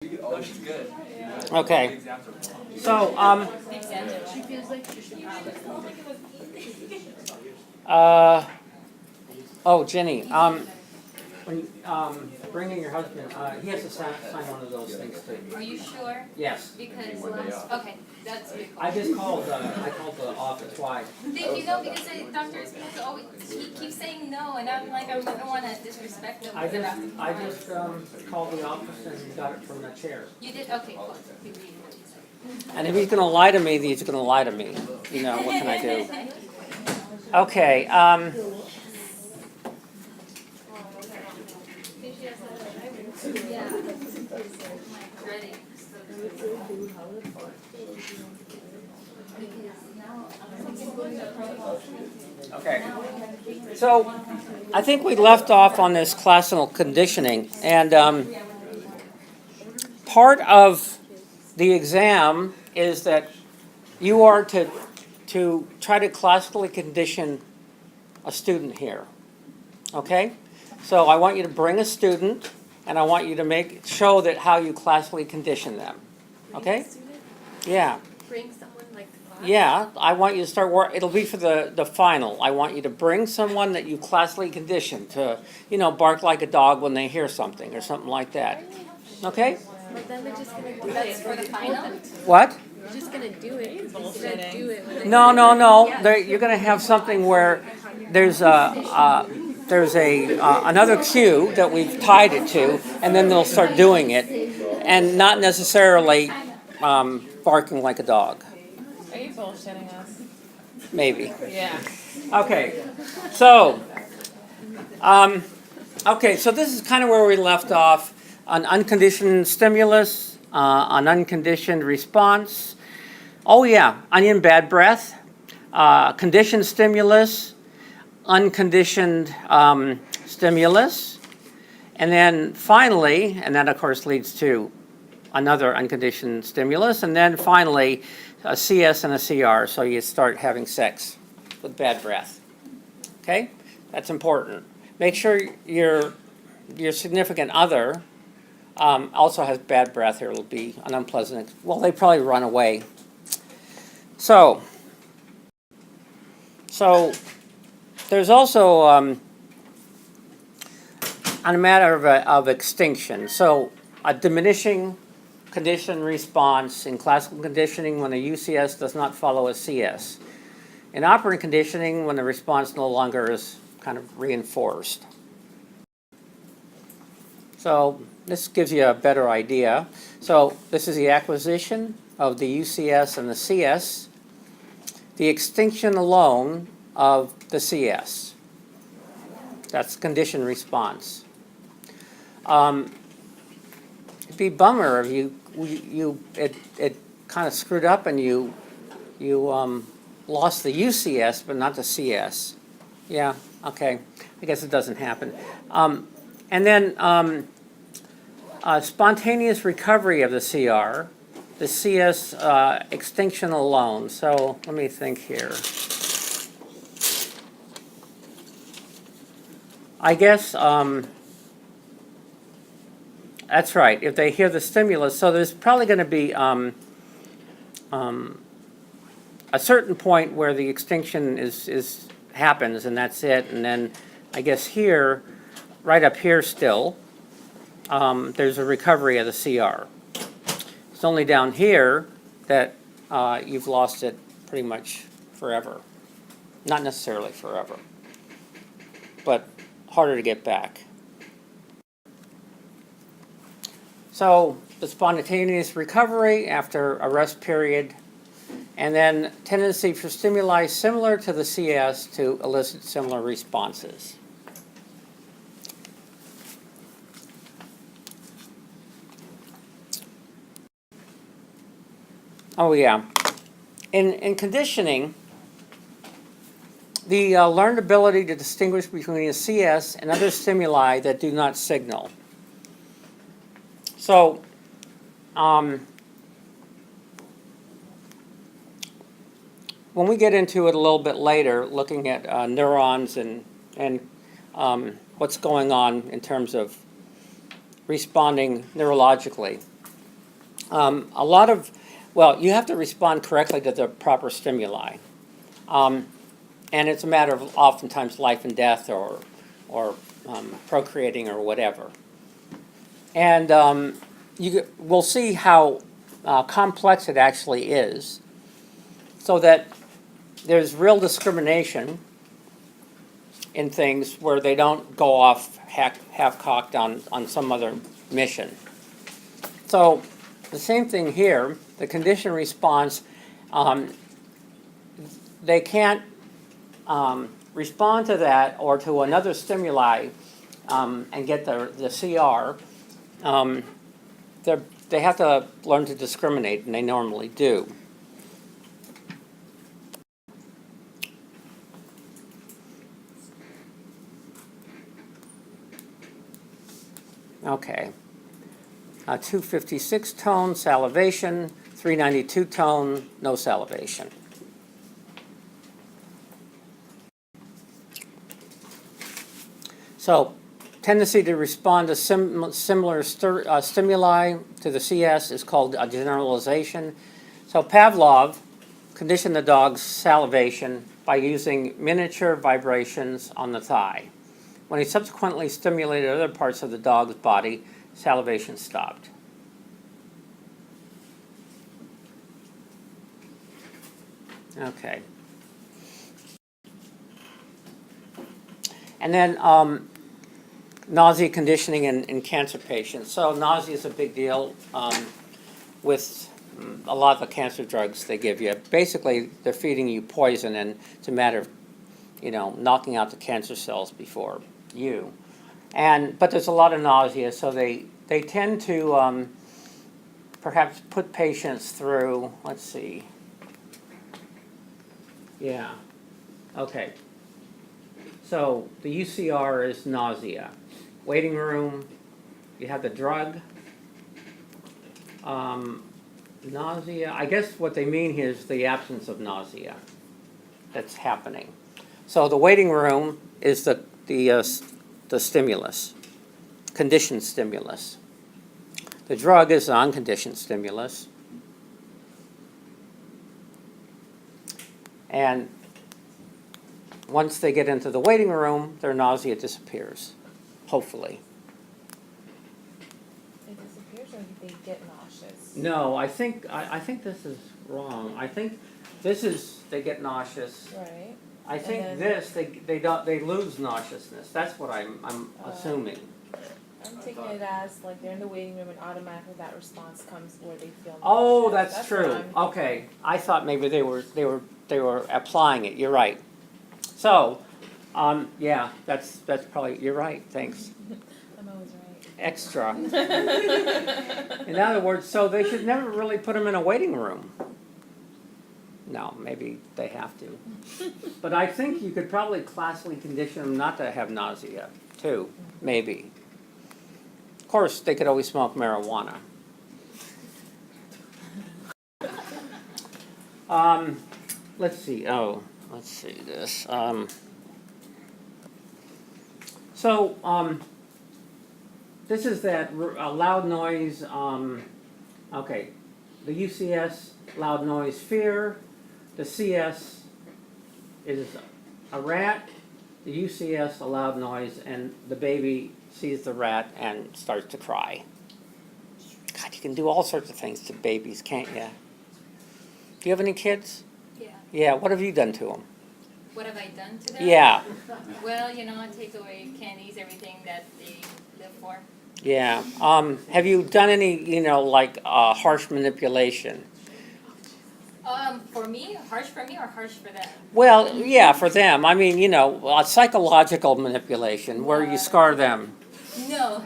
Oh, she's good. Okay. So, oh, Jenny, when bringing your husband, he has to sign one of those things too. Are you sure? Yes. Because okay, that's good. I just called. I called the office. Why? Thank you. No, because Dr. Smith always he keeps saying no, and I'm like I don't want to disrespect him. I just called the office and got it from the chair. You did okay. Cool. And if he's going to lie to me, he's going to lie to me. You know, what can I do? Okay. Ready. Okay. So, I think we left off on this classical conditioning, and part of the exam is that you are to try to classically condition a student here. Okay? So I want you to bring a student, and I want you to show that how you classically condition them. Okay? Yeah. Bring someone like the class? Yeah, I want you to start work. It'll be for the final. I want you to bring someone that you classically condition to, bark like a dog when they hear something or something like that. Okay? But then they're just gonna do That's it. for the final. What? You're just gonna do it. You're just gonna do it. When No. You're going to have something where there's another cue that we've tied it to, and then they'll start doing it, and not necessarily barking like a dog. Are you bullshitting us? Maybe. Yeah. Okay. So, so this is kind of where we left off. An unconditioned stimulus, an unconditioned response. Oh yeah, onion bad breath, conditioned stimulus, unconditioned stimulus, and then finally, and that of course leads to another unconditioned stimulus, and then finally a CS and a CR, so you start having sex with bad breath. Okay, that's important. Make sure your significant other also has bad breath, or it'll be an unpleasant. Well, they probably run away. So there's also on a matter of extinction. So a diminishing condition response in classical conditioning when a UCS does not follow a CS. In operant conditioning, when the response no longer is kind of reinforced. So this gives you a better idea. So this is the acquisition of the UCS and the CS, the extinction alone of the CS. That's condition response. It'd be a bummer if it kind of screwed up and you lost the UCS but not the CS. Yeah, okay. I guess it doesn't happen. And then spontaneous recovery of the CR, the CS extinction alone. So let me think here. I guess that's right. If they hear the stimulus, so there's probably going to be a certain point where the extinction happens, and that's it. And then I guess here, right up here still, there's a recovery of the CR. It's only down here that you've lost it pretty much forever. Not necessarily forever, but harder to get back. So the spontaneous recovery after a rest period, and then tendency for stimuli similar to the CS to elicit similar responses. Oh yeah. In conditioning, the learned ability to distinguish between a CS and other stimuli that do not signal. So, when we get into it a little bit later, looking at neurons and what's going on in terms of responding neurologically, A lot of, well, you have to respond correctly to the proper stimuli. And it's a matter of oftentimes life and death or procreating or whatever. And we'll see how complex it actually is, so that there's real discrimination in things where they don't go off half-cocked on some other mission. So the same thing here, the condition response, they can't respond to that or to another stimuli and get the CR. They have to learn to discriminate, and they normally do. Okay. 256 tone, salivation. 392 tone, no salivation. So, tendency to respond to similar stimuli to the CS is called a generalization. So Pavlov conditioned the dog's salivation by using miniature vibrations on the thigh. When he subsequently stimulated other parts of the dog's body, salivation stopped. Okay. And then nausea conditioning in cancer patients. So nausea is a big deal with a lot of the cancer drugs they give you. Basically, they're feeding you poison, and it's a matter of, knocking out the cancer cells before you. But there's a lot of nausea, so they tend to perhaps put patients through, let's see. Yeah, okay. So the UCR is nausea. Waiting room, you have the drug. Nausea, I guess what they mean here is the absence of nausea that's happening. So the waiting room is the stimulus, conditioned stimulus. The drug is an unconditioned stimulus. And once they get into the waiting room, their nausea disappears, hopefully. It disappears or they get nauseous? No, I think this is wrong. I think this is they get nauseous. Right. I think then- this they lose nauseousness. That's what I'm assuming. I'm taking it as like they're in the waiting room and automatically that response comes where they feel nauseous. Oh, that's what true. I'm- Okay, I thought maybe they were applying it. You're right. So, yeah, that's probably, you're right. Thanks. I'm always right. Extra. In other words, so they should never really put them in a waiting room. No, maybe they have to. But I think you could probably classically condition them not to have nausea, too. Maybe. Of course, they could always smoke marijuana. Let's see. Oh, let's see this. This is that loud noise. Okay, the UCS, loud noise, fear. The CS is a rat. The UCS, a loud noise, and the baby sees the rat and starts to cry. God, you can do all sorts of things to babies, can't you? Do you have any kids? Yeah. Yeah, what have you done to them? What have I done to them? Yeah, Well, I take away candies, everything that they live for. yeah. Have you done any, harsh manipulation? For me, harsh for me or harsh for them? Well, yeah, for them. I mean, a psychological manipulation where you scar them. No.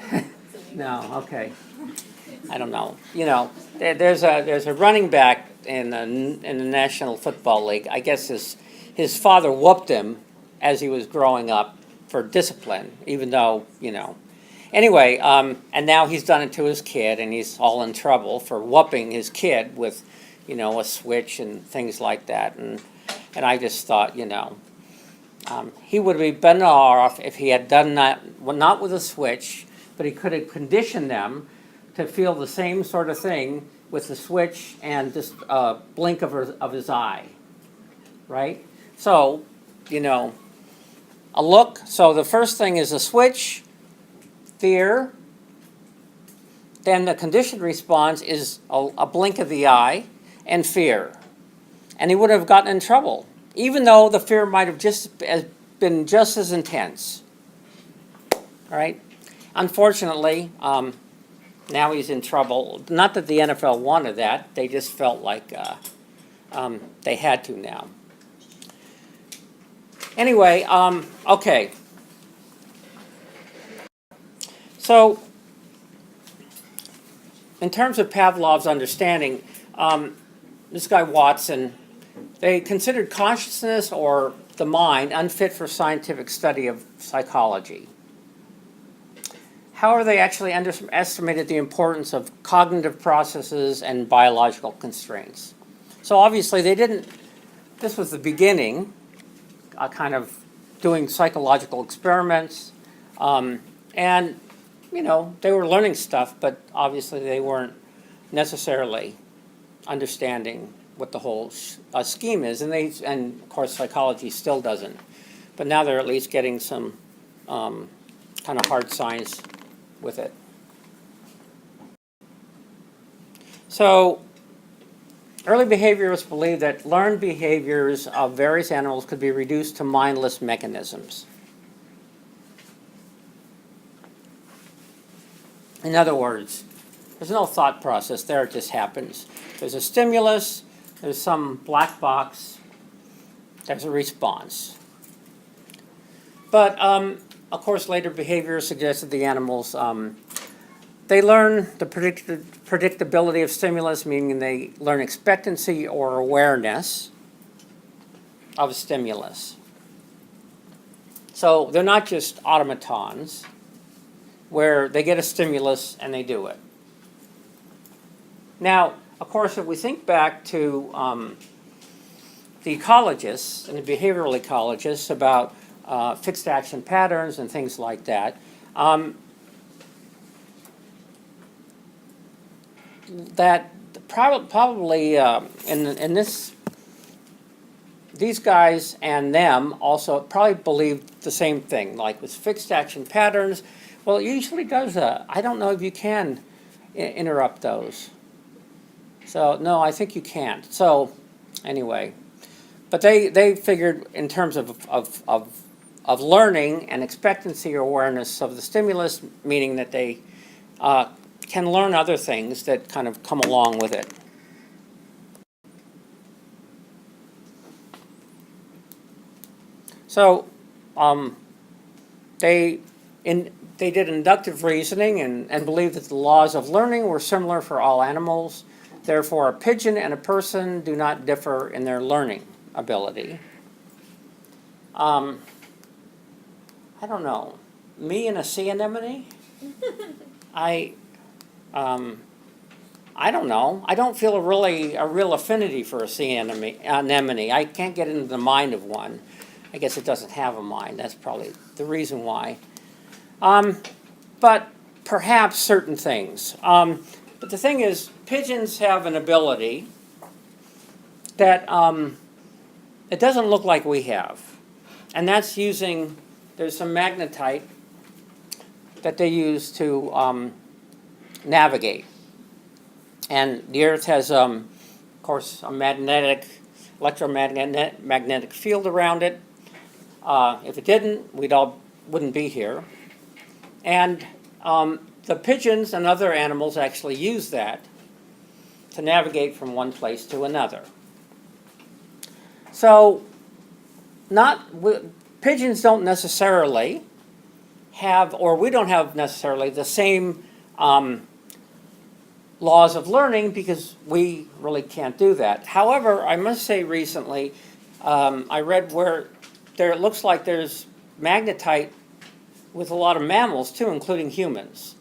No, okay. I don't know. There's a running back in the National Football League. I guess his father whooped him as he was growing up for discipline, even though, Anyway, and now he's done it to his kid, and he's all in trouble for whooping his kid with, a switch and things like that. And I just thought, he would be better off if he had done that, well, not with a switch, but he could have conditioned them to feel the same sort of thing with the switch and just a blink of his eye, right? So, you know, a look. So the first thing is a switch, fear. Then the conditioned response is a blink of the eye and fear. And he would have gotten in trouble, even though the fear might have been just as intense. All right? Unfortunately, now he's in trouble. Not that the NFL wanted that. They just felt like they had to now. Anyway, okay. So, in terms of Pavlov's understanding, this guy Watson, they considered consciousness or the mind unfit for scientific study of psychology. However, they actually underestimated the importance of cognitive processes and biological constraints. So obviously they didn't, this was the beginning, kind of doing psychological experiments, and you know, they were learning stuff, but obviously they weren't necessarily understanding what the whole scheme is, and of course psychology still doesn't. But now they're at least getting some kind of hard science with it. So, early behaviorists believed that learned behaviors of various animals could be reduced to mindless mechanisms. In other words, there's no thought process there, it just happens. There's a stimulus, there's some black box, there's a response. But, of course, later behaviorists suggested the animals, they learn the predictability of stimulus, meaning they learn expectancy or awareness of stimulus. So they're not just automatons, where they get a stimulus and they do it. Now, of course, if we think back to the ecologists and the behavioral ecologists about fixed action patterns and things like that, that probably in these guys and them also probably believed the same thing, like with fixed action patterns. Well, it usually does that. I don't know if you can interrupt those. So, no, I think you can't. So, anyway. But they figured in terms of learning and expectancy or awareness of the stimulus, meaning that they can learn other things that kind of come along with it. So, they did inductive reasoning and believed that the laws of learning were similar for all animals. Therefore, a pigeon and a person do not differ in their learning ability. I don't know. Me and a sea anemone? I don't know. I don't feel a real affinity for a sea anemone. I can't get into the mind of one. I guess it doesn't have a mind. That's probably the reason why. But perhaps certain things. But the thing is, pigeons have an ability that it doesn't look like we have. And that's using, there's some magnetite that they use to navigate. And the Earth has, of course, a electromagnetic field around it. If it didn't, wouldn't be here. And the pigeons and other animals actually use that to navigate from one place to another. So, pigeons don't necessarily have, or we don't have necessarily the same laws of learning because we really can't do that. However, I must say recently, I read where it looks like there's magnetite with a lot of mammals too, including humans.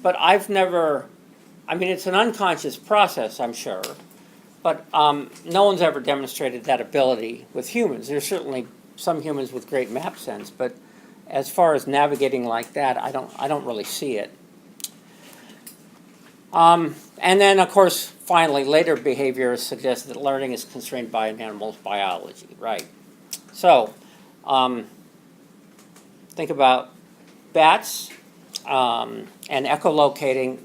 But I've never, it's an unconscious process, I'm sure, but no one's ever demonstrated that ability with humans. There's certainly some humans with great map sense, but as far as navigating like that, I don't really see it. And then, of course, finally, later behavior suggests that learning is constrained by an animal's biology, right? So, think about bats and echolocating.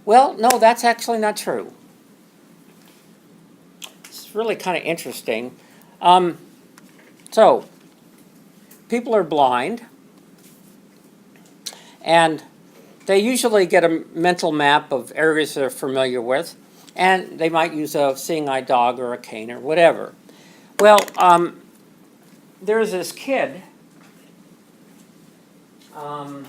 Well, no, that's actually not true. It's really kind of interesting. So, people are blind, and they usually get a mental map of areas they're familiar with, and they might use a seeing eye dog or a cane or whatever. Well, there's this kid, and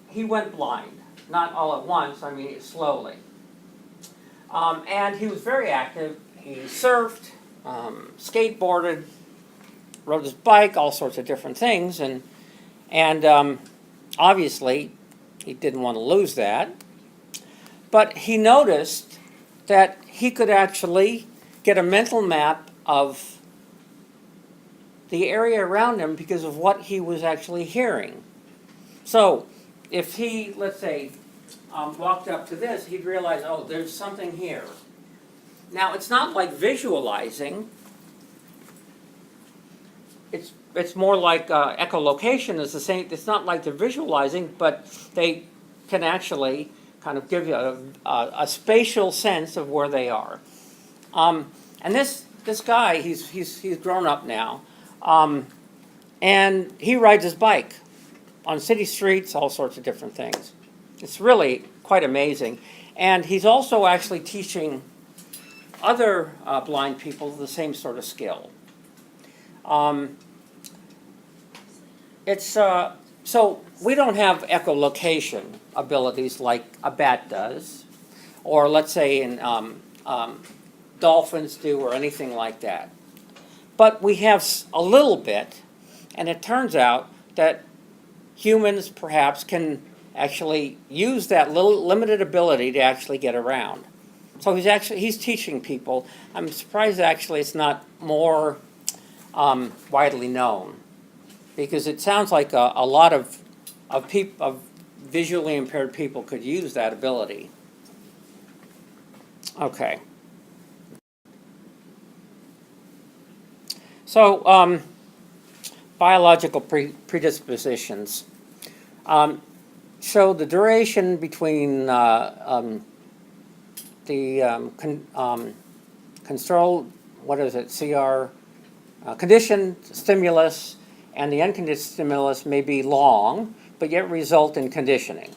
he went blind. Not all at once, I mean slowly. And he was very active. He surfed, skateboarded, rode his bike, all sorts of different things, and obviously he didn't want to lose that. But he noticed that he could actually get a mental map of the area around him because of what he was actually hearing. So if he, let's say, walked up to this, he'd realize, oh, there's something here. Now, it's not like visualizing. It's more like echolocation is the same. It's not like they're visualizing, but they can actually kind of give you a spatial sense of where they are. And this guy, he's grown up now, and he rides his bike on city streets, all sorts of different things. It's really quite amazing. And he's also actually teaching other blind people the same sort of skill. So we don't have echolocation abilities like a bat does, or let's say in dolphins do, or anything like that. But we have a little bit, and it turns out that humans perhaps can actually use that little limited ability to actually get around. So he's teaching people. I'm surprised actually it's not more widely known, because it sounds like a lot of visually impaired people could use that ability. Okay. So biological predispositions show the duration between controlled, conditioned stimulus and the unconditioned stimulus may be long, but yet result in conditioning.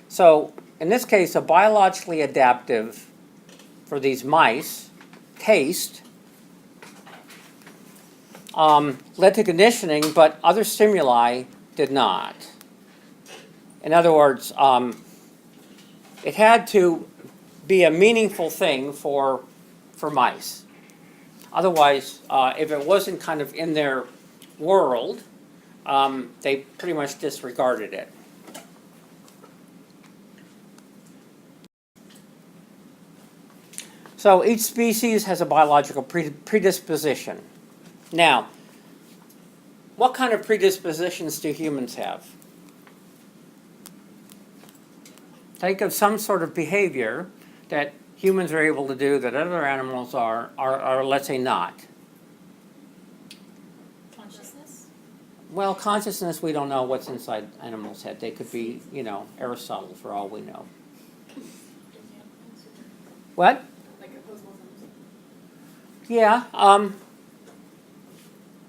So in this case, a biologically adaptive for these mice taste led to conditioning, but other stimuli did not. In other words, it had to be a meaningful thing for mice. Otherwise, if it wasn't kind of in their world, they pretty much disregarded it. So each species has a biological predisposition. Now, what kind of predispositions do humans have? Think of some sort of behavior that humans are able to do that other animals are let's say, not. Consciousness? Well, consciousness, we don't know what's inside animals' head. They could be, Aristotle for all we know. What? Yeah.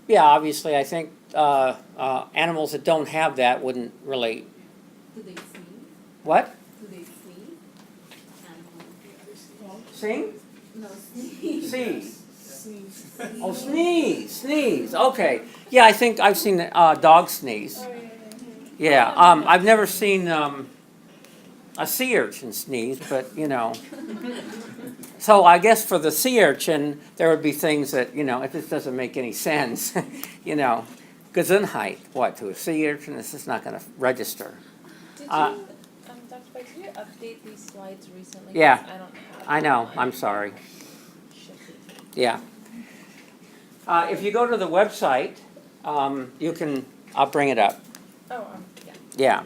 Yeah, obviously, I think animals that don't have that wouldn't really. Do they sneeze? What? Do they sneeze? Sing? No, sneeze. Sneeze. Oh, sneeze. Okay. Yeah, I think I've seen dogs sneeze. Yeah. I've never seen a sea urchin sneeze, but So I guess for the sea urchin, there would be things that, if this doesn't make any sense, Gesundheit, what, to a sea urchin, this is not going to register. Did you, Dr. Spike, did you update these slides recently? 'Cause Yeah. I don't have I know, them. I'm sorry. Should be. Yeah. If you go to the website, you can, I'll bring it up. Oh, yeah. Yeah.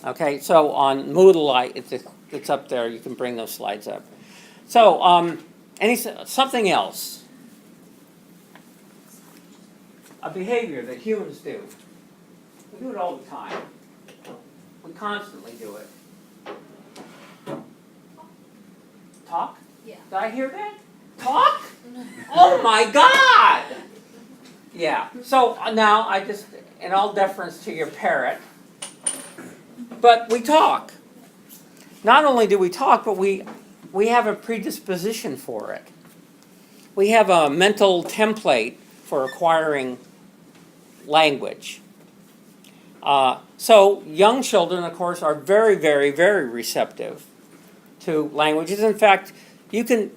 Okay, so on Moodle, it's up there. You can bring those slides up. So, something else. A behavior that humans do. We do it all the time. We constantly do it. Talk? Yeah. Did I hear that? Talk? Oh my God! Yeah. So now I just, in all deference to your parrot, but we talk. Not only do we talk, but we have a predisposition for it. We have a mental template for acquiring language. So young children, of course, are very, very, very receptive to languages. In fact, you can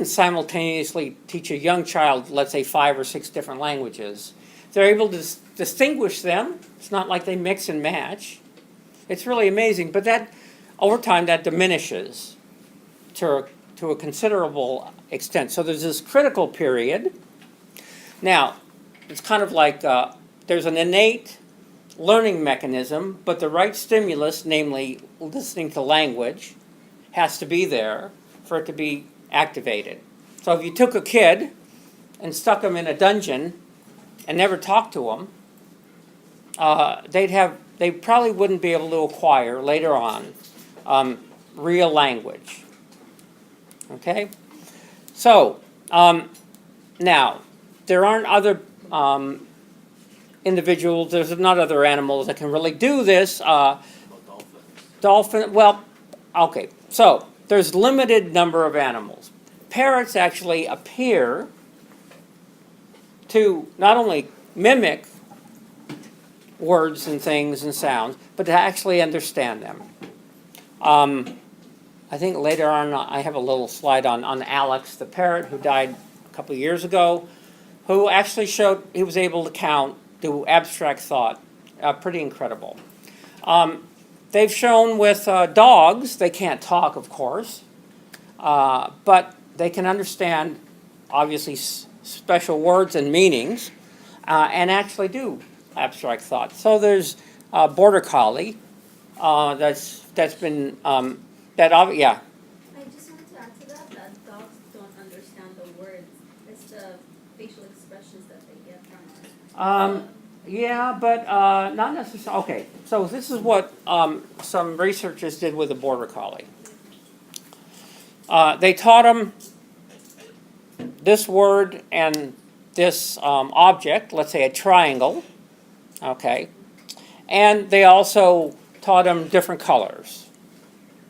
simultaneously teach a young child, let's say 5 or 6 different languages. They're able to distinguish them. It's not like they mix and match. It's really amazing. But that, over time, that diminishes to a considerable extent. So there's this critical period. Now, it's kind of like there's an innate learning mechanism, but the right stimulus, namely listening to language, has to be there for it to be activated. So if you took a kid and stuck them in a dungeon and never talked to them, they probably wouldn't be able to acquire later on real language. Okay? So, now, there aren't other individuals, there's not other animals that can really do this. Dolphin, well, okay, so there's limited number of animals. Parrots actually appear to not only mimic words and things and sounds, but to actually understand them. I think later on I have a little slide on Alex, the parrot who died a couple of years ago, who actually showed he was able to count, do abstract thought. Pretty incredible. They've shown with dogs, they can't talk, of course, but they can understand, obviously, special words and meanings, and actually do abstract thought. So there's Border Collie, that's been, yeah. I just wanted to add to that dogs don't understand the words. It's the facial expressions that they get from us. Yeah, but not necessarily. Okay, so this is what some researchers did with a Border Collie. They taught them this word and this object, let's say a triangle, okay, and they also taught them different colors.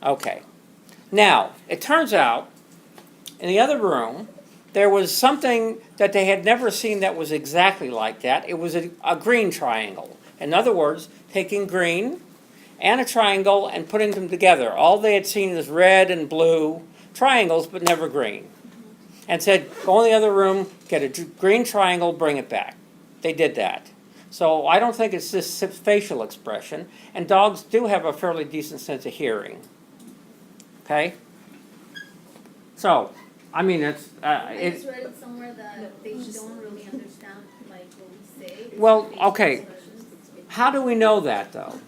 Okay. Now, it turns out, in the other room, there was something that they had never seen that was exactly like that. It was a green triangle. In other words, taking green and a triangle and putting them together. All they had seen was red and blue triangles, but never green. And said, go in the other room, get a green triangle, bring it back. They did that. So I don't think it's this facial expression. And dogs do have a fairly decent sense of hearing. Okay? So, I mean, it's... I just read it somewhere that they don't really understand like what we say. It's Well, facial okay. expressions. How do we know that, though?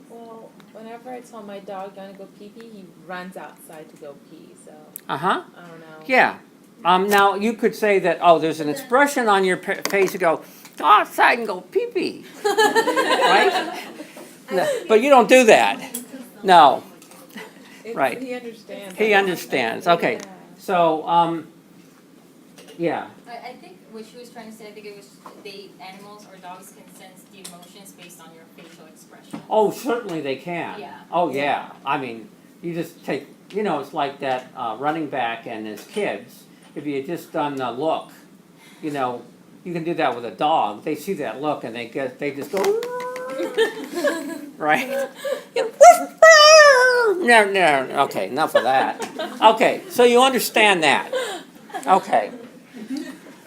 Well, whenever I tell my dog you want to go pee-pee, he runs outside to go pee, so Uh-huh. I don't know. Yeah. Now, you could say that, oh, there's an expression on your face to go, go outside and go pee-pee. Right? No, but you don't do that. No. Right. He understands. He understands. Okay. Yeah. So, yeah. I think what she was trying to say, I think it was animals or dogs can sense the emotions based on your facial expression. Oh, certainly they can. Yeah. Oh, yeah. I mean, you just take, it's like that running back and his kids. If you had just done the look, you can do that with a dog. They see that look and they just go, right? No. Okay, enough of that. Okay, so you understand that. Okay.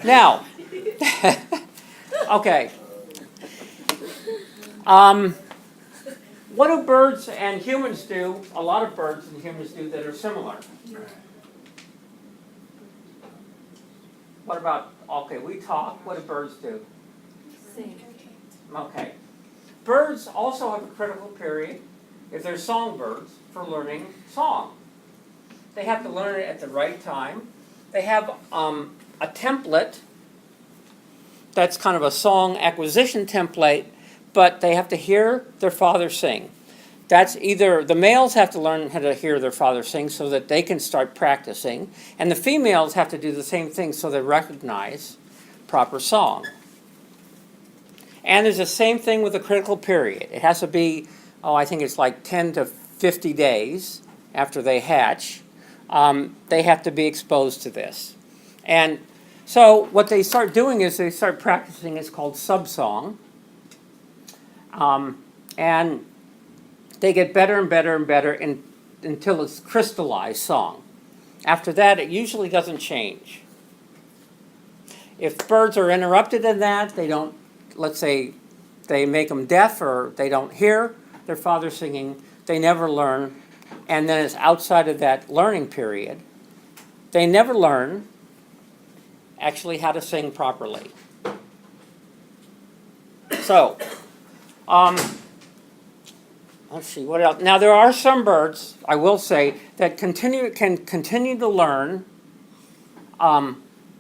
Now, okay. What do birds and humans do? A lot of birds and humans do that are similar. What about, okay, we talk. What do birds do? Same. Okay. birds also have a critical period, if they're songbirds, for learning song. They have to learn it at the right time. They have a template that's kind of a song acquisition template, but they have to hear their father sing. That's either, the males have to learn how to hear their father sing so that they can start practicing, and the females have to do the same thing so they recognize proper song. And there's the same thing with the critical period. It has to be, I think it's like 10 to 50 days after they hatch. They have to be exposed to this. And so what they start doing is they start practicing, it's called subsong. And they get better and better and better until it's crystallized song. After that, it usually doesn't change. If birds are interrupted in that, they don't, let's say they make them deaf or they don't hear their father singing, they never learn, and then it's outside of that learning period, they never learn actually how to sing properly. So, let's see, what else? Now, there are some birds, I will say, that can continue to learn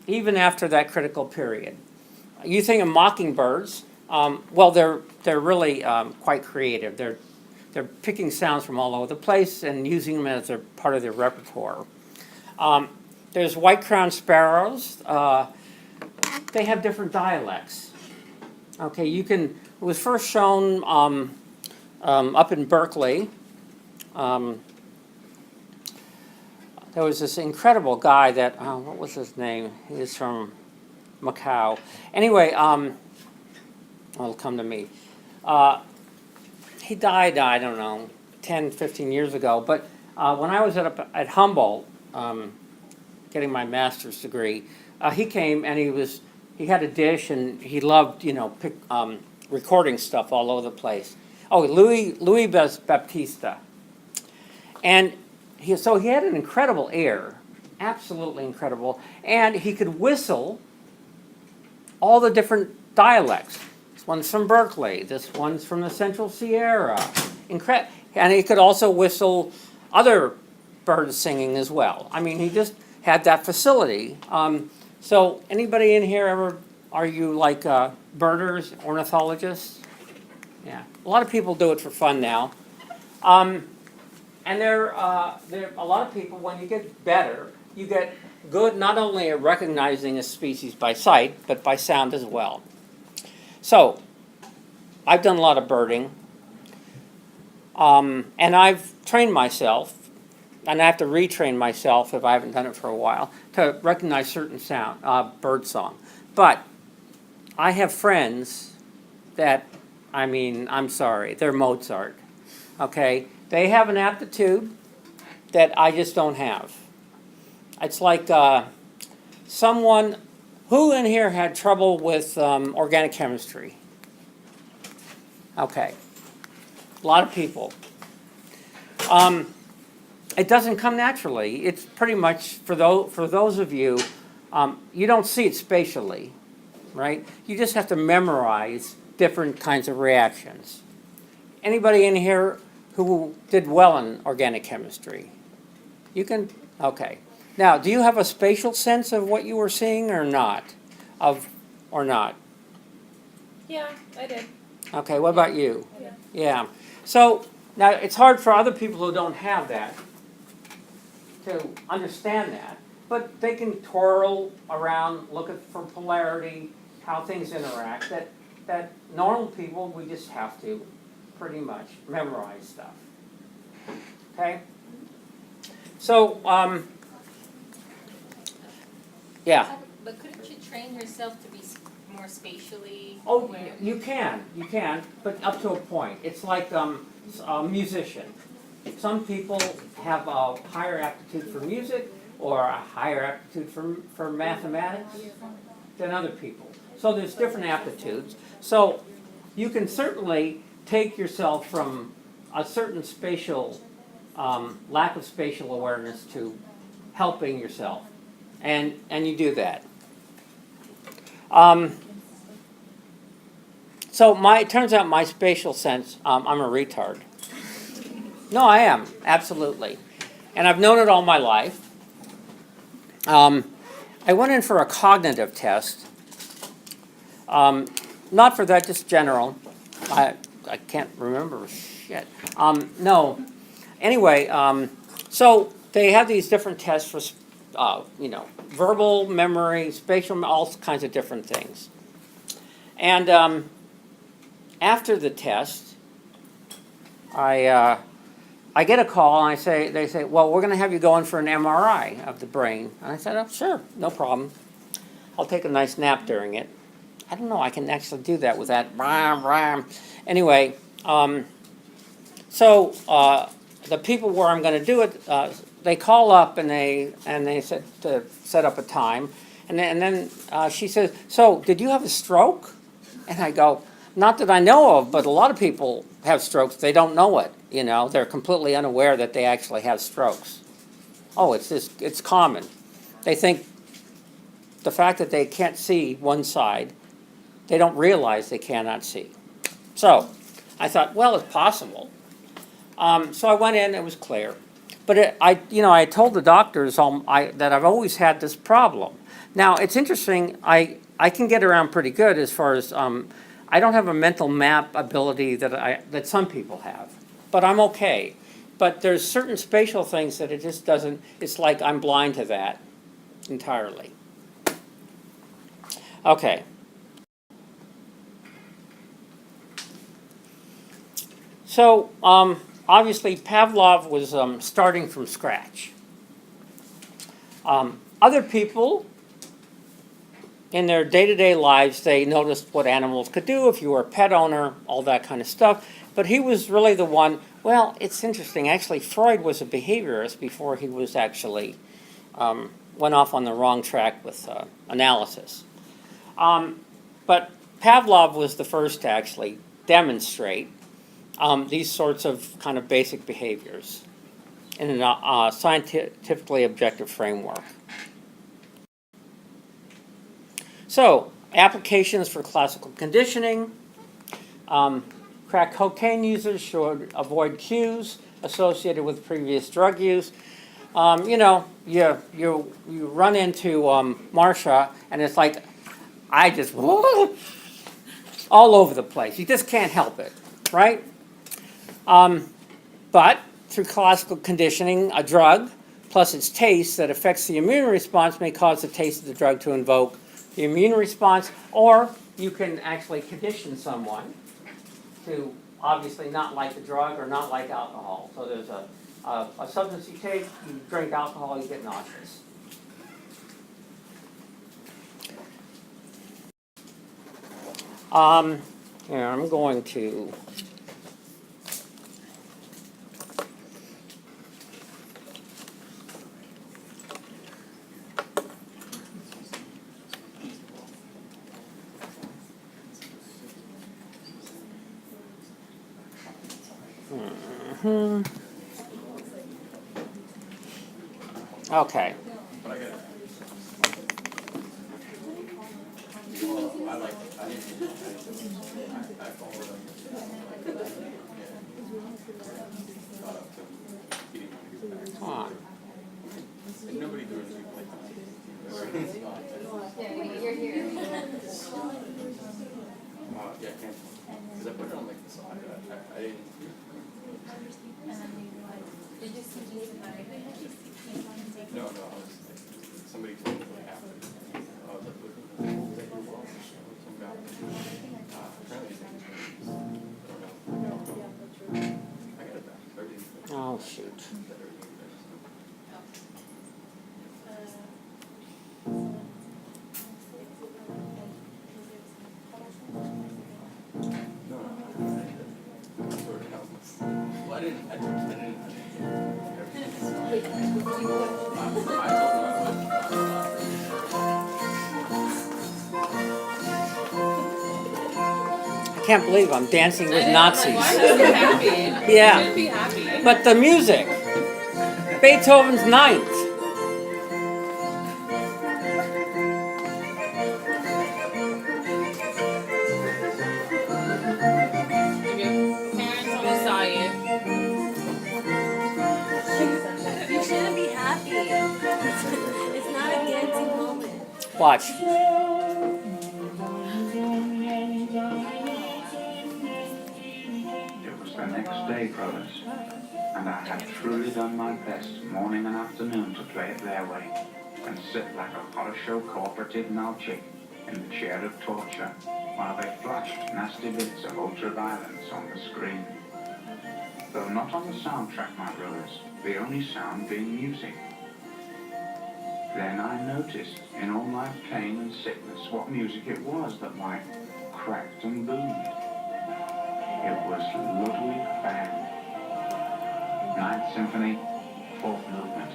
even after that critical period. You think of mockingbirds, well, they're really quite creative. They're picking sounds from all over the place and using them as part of their repertoire. There's white-crowned sparrows. They have different dialects. Okay, it was first shown up in Berkeley. There was this incredible guy that, what was his name? He was from Macau. Anyway, it'll come to me. He died, I don't know, 10, 15 years ago. But when I was at Humboldt, getting my master's degree, he came and he had a dish and he loved, recording stuff all over the place. Oh, Louis Baptista. And so he had an incredible ear, absolutely incredible, and he could whistle all the different dialects. This one's from Berkeley, this one's from the Central Sierra. And he could also whistle other birds singing as well. I mean, he just had that facility. So anybody in here are you like birders, ornithologists? Yeah, a lot of people do it for fun now. And there are a lot of people, when you get better, you get good not only at recognizing a species by sight, but by sound as well. So, I've done a lot of birding, and I've trained myself, and I have to retrain myself if I haven't done it for a while, to recognize certain bird song. But I have friends that, I'm sorry, they're Mozart, okay? They have an aptitude that I just don't have. It's like someone, who in here had trouble with organic chemistry? Okay, a lot of people. It doesn't come naturally. It's pretty much, for those of you, you don't see it spatially, right? You just have to memorize different kinds of reactions. Anybody in here who did well in organic chemistry? You can, okay. Now, do you have a spatial sense of what you were seeing or not? Yeah, I did. Okay, what about you? Yeah. Yeah. So, now it's hard for other people who don't have that to understand that, but they can twirl around, look for polarity, how things interact, that normal people, we just have to pretty much memorize stuff. Okay? So, yeah. But couldn't you train yourself to be more spatially Oh, aware? you can, but up to a point. It's like a musician. Some people have a higher aptitude for music or a higher aptitude for mathematics than other people. So there's different aptitudes. So you can certainly take yourself from a certain spatial, lack of spatial awareness to helping yourself. And you do that. So it turns out my spatial sense, I'm a retard. No, I am, absolutely. And I've known it all my life. I went in for a cognitive test. Not for that, just general. I can't remember shit. No. Anyway, so they have these different tests for, verbal memory, spatial, all kinds of different things. And after the test, I get a call and they say, well, we're going to have you go in for an MRI of the brain. And I said, oh, sure, no problem. I'll take a nice nap during it. I don't know, I can actually do that with that. Anyway, so the people where I'm going to do it, they call up and they said to set up a time. And then she says, so did you have a stroke? And I go, not that I know of, but a lot of people have strokes. They don't know it. They're completely unaware that they actually have strokes. Oh, it's common. They think the fact that they can't see one side, they don't realize they cannot see. So I thought, well, it's possible. So I went in, it was clear. But I told the doctors that I've always had this problem. Now, it's interesting, I can get around pretty good as far as, I don't have a mental map ability that some people have, but I'm okay. But there's certain spatial things that it just doesn't, it's like I'm blind to that entirely. Okay. So, obviously, Pavlov was starting from scratch. Other people, in their day-to-day lives, they noticed what animals could do, if you were a pet owner, all that kind of stuff. But he was really the one, well, it's interesting. Actually, Freud was a behaviorist before he was actually, went off on the wrong track with analysis. But Pavlov was the first to actually demonstrate these sorts of kind of basic behaviors in a scientifically objective framework. So, applications for classical conditioning. Crack cocaine users should avoid cues associated with previous drug use. You run into Marsha, and it's like, I just, all over the place. You just can't help it, right? But through classical conditioning, a drug plus its taste that affects the immune response may cause the taste of the drug to invoke the immune response, or you can actually condition someone to obviously not like the drug or not like alcohol. So there's a substance you take, you drink alcohol, you get nauseous. Here, I'm going to Okay. Come on. You're here. Yeah, I can't. Because I put it on like the side. I didn't. Did you see No, I was like, somebody told me like after. I was like, looking at some guy. Apparently he's I don't know. I got it back. Everything's there. Oh, shoot. Everything's there. No, I sort of helpless. Well, I didn't. Everything's I told him I can't believe I'm dancing with Nazis. Why should be happy? Yeah. You should be happy. But the music, Beethoven's Ninth. Watch. It was the next day, brothers, and I had truly done my best morning and afternoon to play it their way and sit like a horror show cooperative now chick in the chair of torture while they flashed nasty bits of ultra-violence on the screen. Though not on the soundtrack, my brothers, the only sound being music. Then I noticed in all my pain and sickness what music it was that might cracked and boomed. It was Ludwig van. Ninth Symphony, Fourth Movement.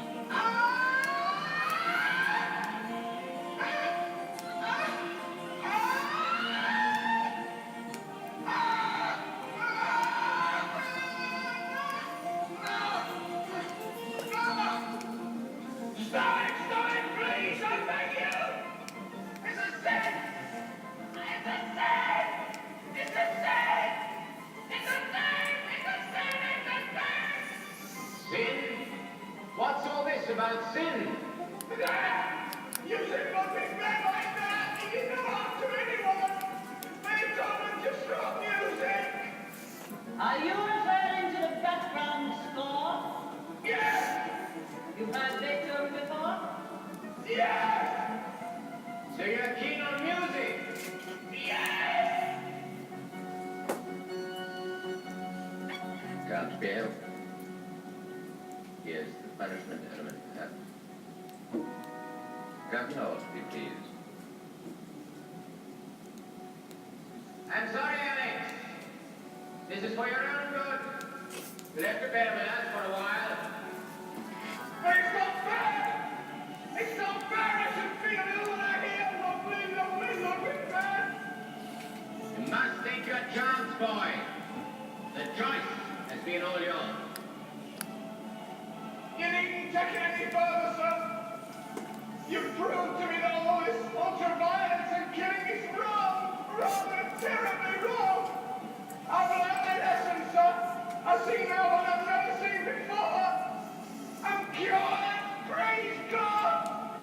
What's all this about sin? You should not be mad like that. It did no harm to anyone. Beethoven just wrote music. Are you referring to the background score? Yes. You've heard Beethoven before? Yes. So you're keen on music? Yes. Count Biol. Here's the punishment element perhaps. Count Hall, be pleased. I'm sorry, Alex. This is for your own good. You'll have to bear with us for a while. But it's not fair! It's not fair! I should feel ill when I hear not with bad. You must take your chance, boy. The choice has been all yours. You needn't take it any further, sir. You've proved to me that all this ultra-violence and killing is wrong. Wrong and terribly wrong. I've learned my lesson, sir. I see now what I've never seen before. I'm cured. Praise God.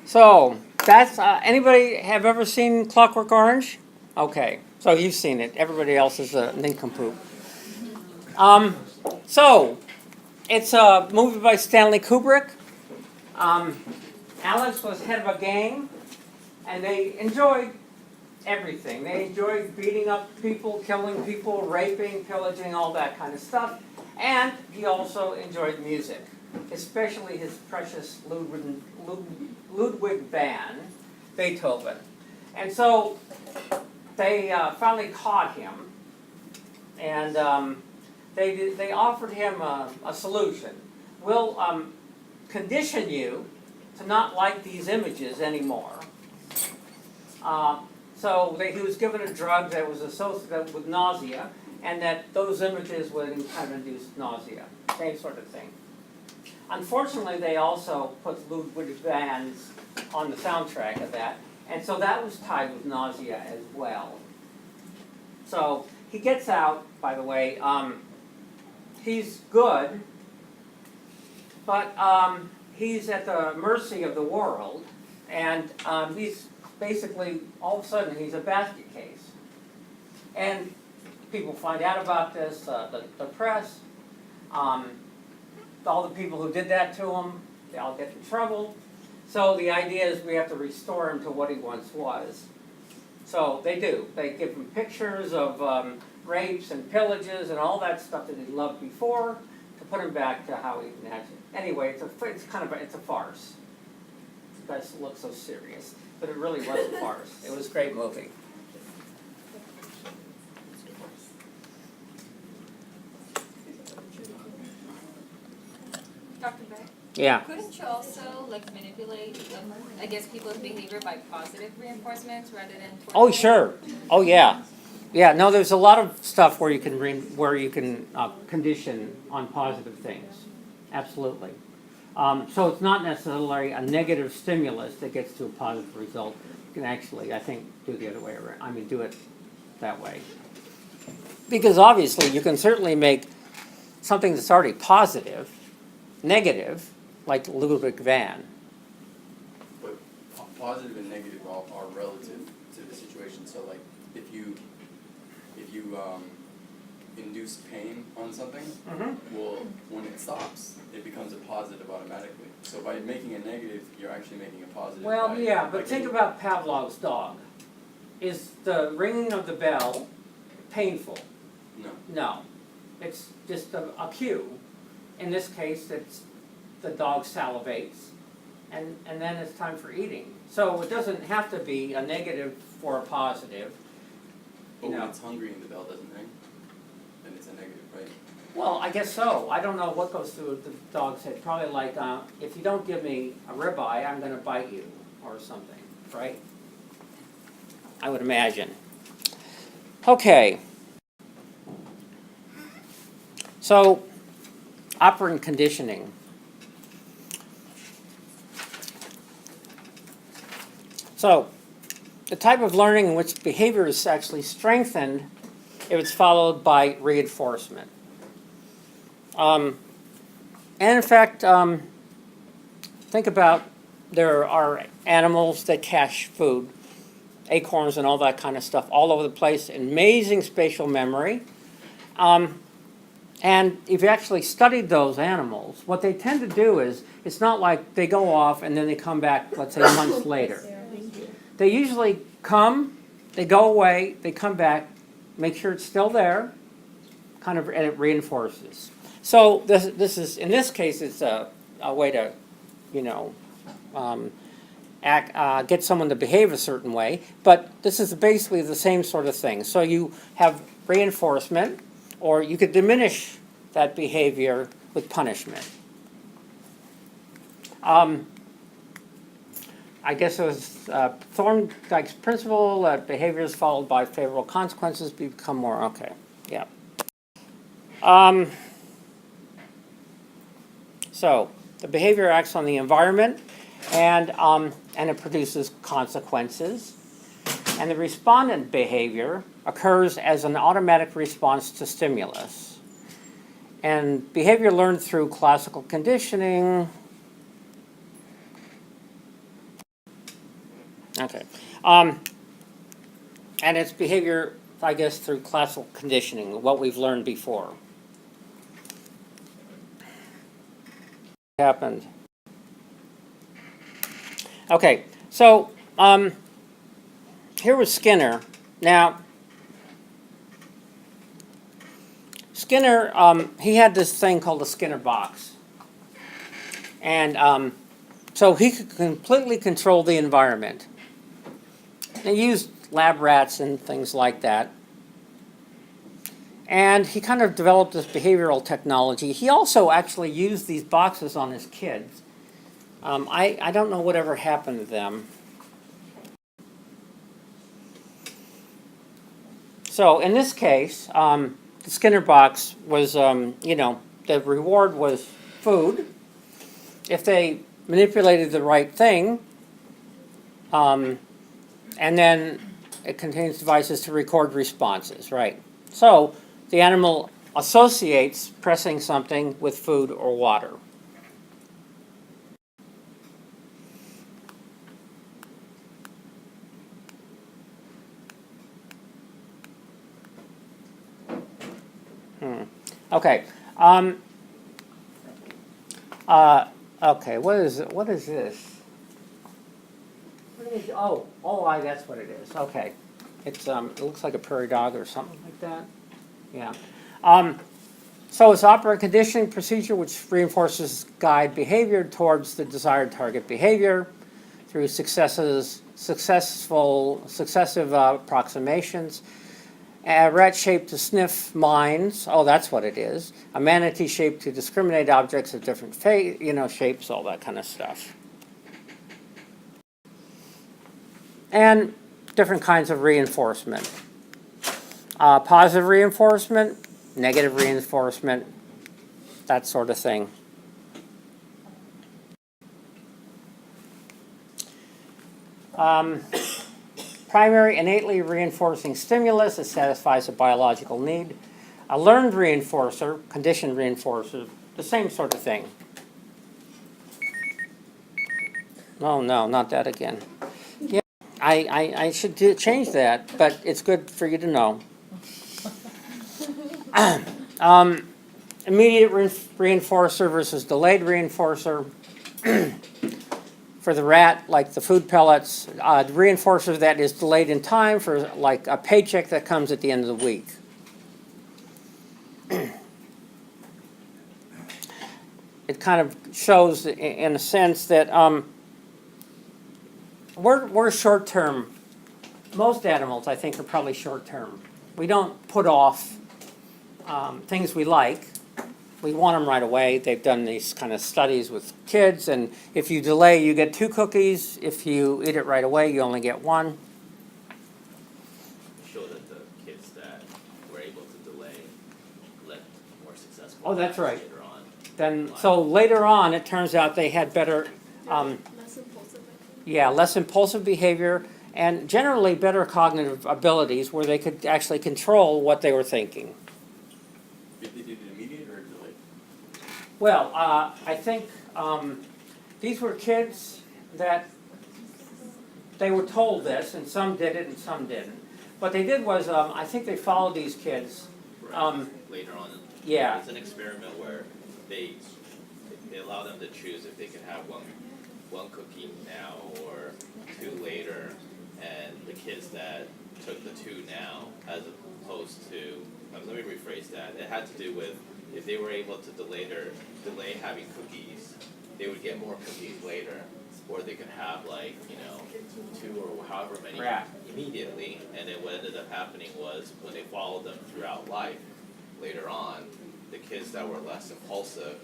So that's anybody have ever seen Clockwork Orange? Okay, so you've seen it. Everybody else is a nincompoop. So it's a movie by Stanley Kubrick. Alex was head of a gang, and they enjoyed everything. They enjoyed beating up people, killing people, raping, pillaging, all that kind of stuff. And he also enjoyed music, especially his precious Ludwig van Beethoven. And so they finally caught him, and they offered him a solution. We'll condition you to not like these images anymore. So he was given a drug that was associated with nausea, and that those images would kind of induce nausea, same sort of thing. Unfortunately, they also put Ludwig Vans on the soundtrack of that, and so that was tied with nausea as well. So he gets out, by the way. He's good, but he's at the mercy of the world, and he's basically, all of a sudden, he's a basket case. And people find out about this, the press, all the people who did that to him, they all get in trouble. So the idea is we have to restore him to what he once was. So they do. They give him pictures of rapes and pillages and all that stuff that he loved before to put him back to how he imagined. Anyway, it's a farce. You guys look so serious, but it really was a farce. It was a great movie. Dr. Beck, Yeah. couldn't you also manipulate, I guess, people's behavior by positive reinforcements rather than? Oh, sure. Oh, yeah. Yeah. No, there's a lot of stuff where you can condition on positive things. Absolutely. So it's not necessarily a negative stimulus that gets to a positive result. You can actually, I think, do the other way around. Do it that way. Because obviously, you can certainly make something that's already positive negative, like Ludwig van. But positive and negative are relative to the situation. So like if you induce pain on something, well, when it stops, it becomes a positive automatically. So by making a negative, you're actually making a positive. Well, by, yeah, by but think getting- about Pavlov's dog. Is the ringing of the bell painful? No. No. It's just a cue. In this case, it's the dog salivates, and then it's time for eating. So it doesn't have to be a negative for a positive. But You when know. it's hungry and the bell doesn't ring, then it's a negative, right? Well, I guess so. I don't know what goes through the dog's head. Probably like, if you don't give me a ribeye, I'm going to bite you, or something, right? I would imagine. Okay. So, operant conditioning. So, the type of learning in which behavior is actually strengthened if it's followed by reinforcement. And in fact, think about there are animals that cache food, acorns and all that kind of stuff all over the place, amazing spatial memory. And if you actually studied those animals, what they tend to do is, it's not like they go off and then they come back, let's say, months later. They usually come, they go away, they come back, make sure it's still there, kind of, and it reinforces. So this is, in this case, it's a way to, you know, get someone to behave a certain way, but this is basically the same sort of thing. So you have reinforcement, or you could diminish that behavior with punishment. I guess it was Thorndike's principle that behaviors followed by favorable consequences become more, okay, yeah. So the behavior acts on the environment, and it produces consequences. And the respondent behavior occurs as an automatic response to stimulus. And behavior learned through classical conditioning. Okay. And it's behavior, I guess, through classical conditioning, what we've learned before. Happened. Okay, so here was Skinner. Now, Skinner, he had this thing called the Skinner box. And so he could completely control the environment. He used lab rats and things like that. And he kind of developed this behavioral technology. He also actually used these boxes on his kids. I don't know whatever happened to them. So in this case, the Skinner box was, the reward was food. If they manipulated the right thing, and then it contains devices to record responses, right? So the animal associates pressing something with food or water. Okay. Okay. What is this? What is, that's what it is. Okay. It's it looks like a prairie dog or something like that. Yeah. So it's operant conditioning procedure which reinforces guide behavior towards the desired target behavior through successive approximations. A rat shape to sniff mines. Oh, that's what it is. A manatee shape to discriminate objects of different shapes, all that kind of stuff. And different kinds of reinforcement. Positive reinforcement, negative reinforcement, that sort of thing. Primary innately reinforcing stimulus that satisfies a biological need. A learned reinforcer, conditioned reinforcer, the same sort of thing. Oh no, not that again. I should change that, but it's good for you to know. Immediate reinforcer versus delayed reinforcer. For the rat, like the food pellets, the reinforcer that is delayed in time for like a paycheck that comes at the end of the week. It kind of shows in a sense that we're short term. Most animals, I think, are probably short term. We don't put off things we like. We want them right away. They've done these kind of studies with kids, and if you delay, you get 2 cookies. If you eat it right away, you only get 1. Show that the kids that were able to delay led more successful. Oh, that's right. Later on. Then, so later on, it turns out they had better, Less impulsive, I think. yeah, less impulsive behavior, and generally better cognitive abilities where they could actually control what they were thinking. Did they do it immediate or delayed? Well, I think these were kids that they were told this, and some did it and some didn't. What they did was, I think they followed these kids. Later on, Yeah. it's an experiment where they allow them to choose if they could have one cookie now or 2 later, and the kids that took the 2 now, as opposed to, let me rephrase that. It had to do with if they were able to delay having cookies, they would get more cookies later, or they could have 2 or however many immediately. And then what ended up happening was when they followed them throughout life, later on, the kids that were less impulsive,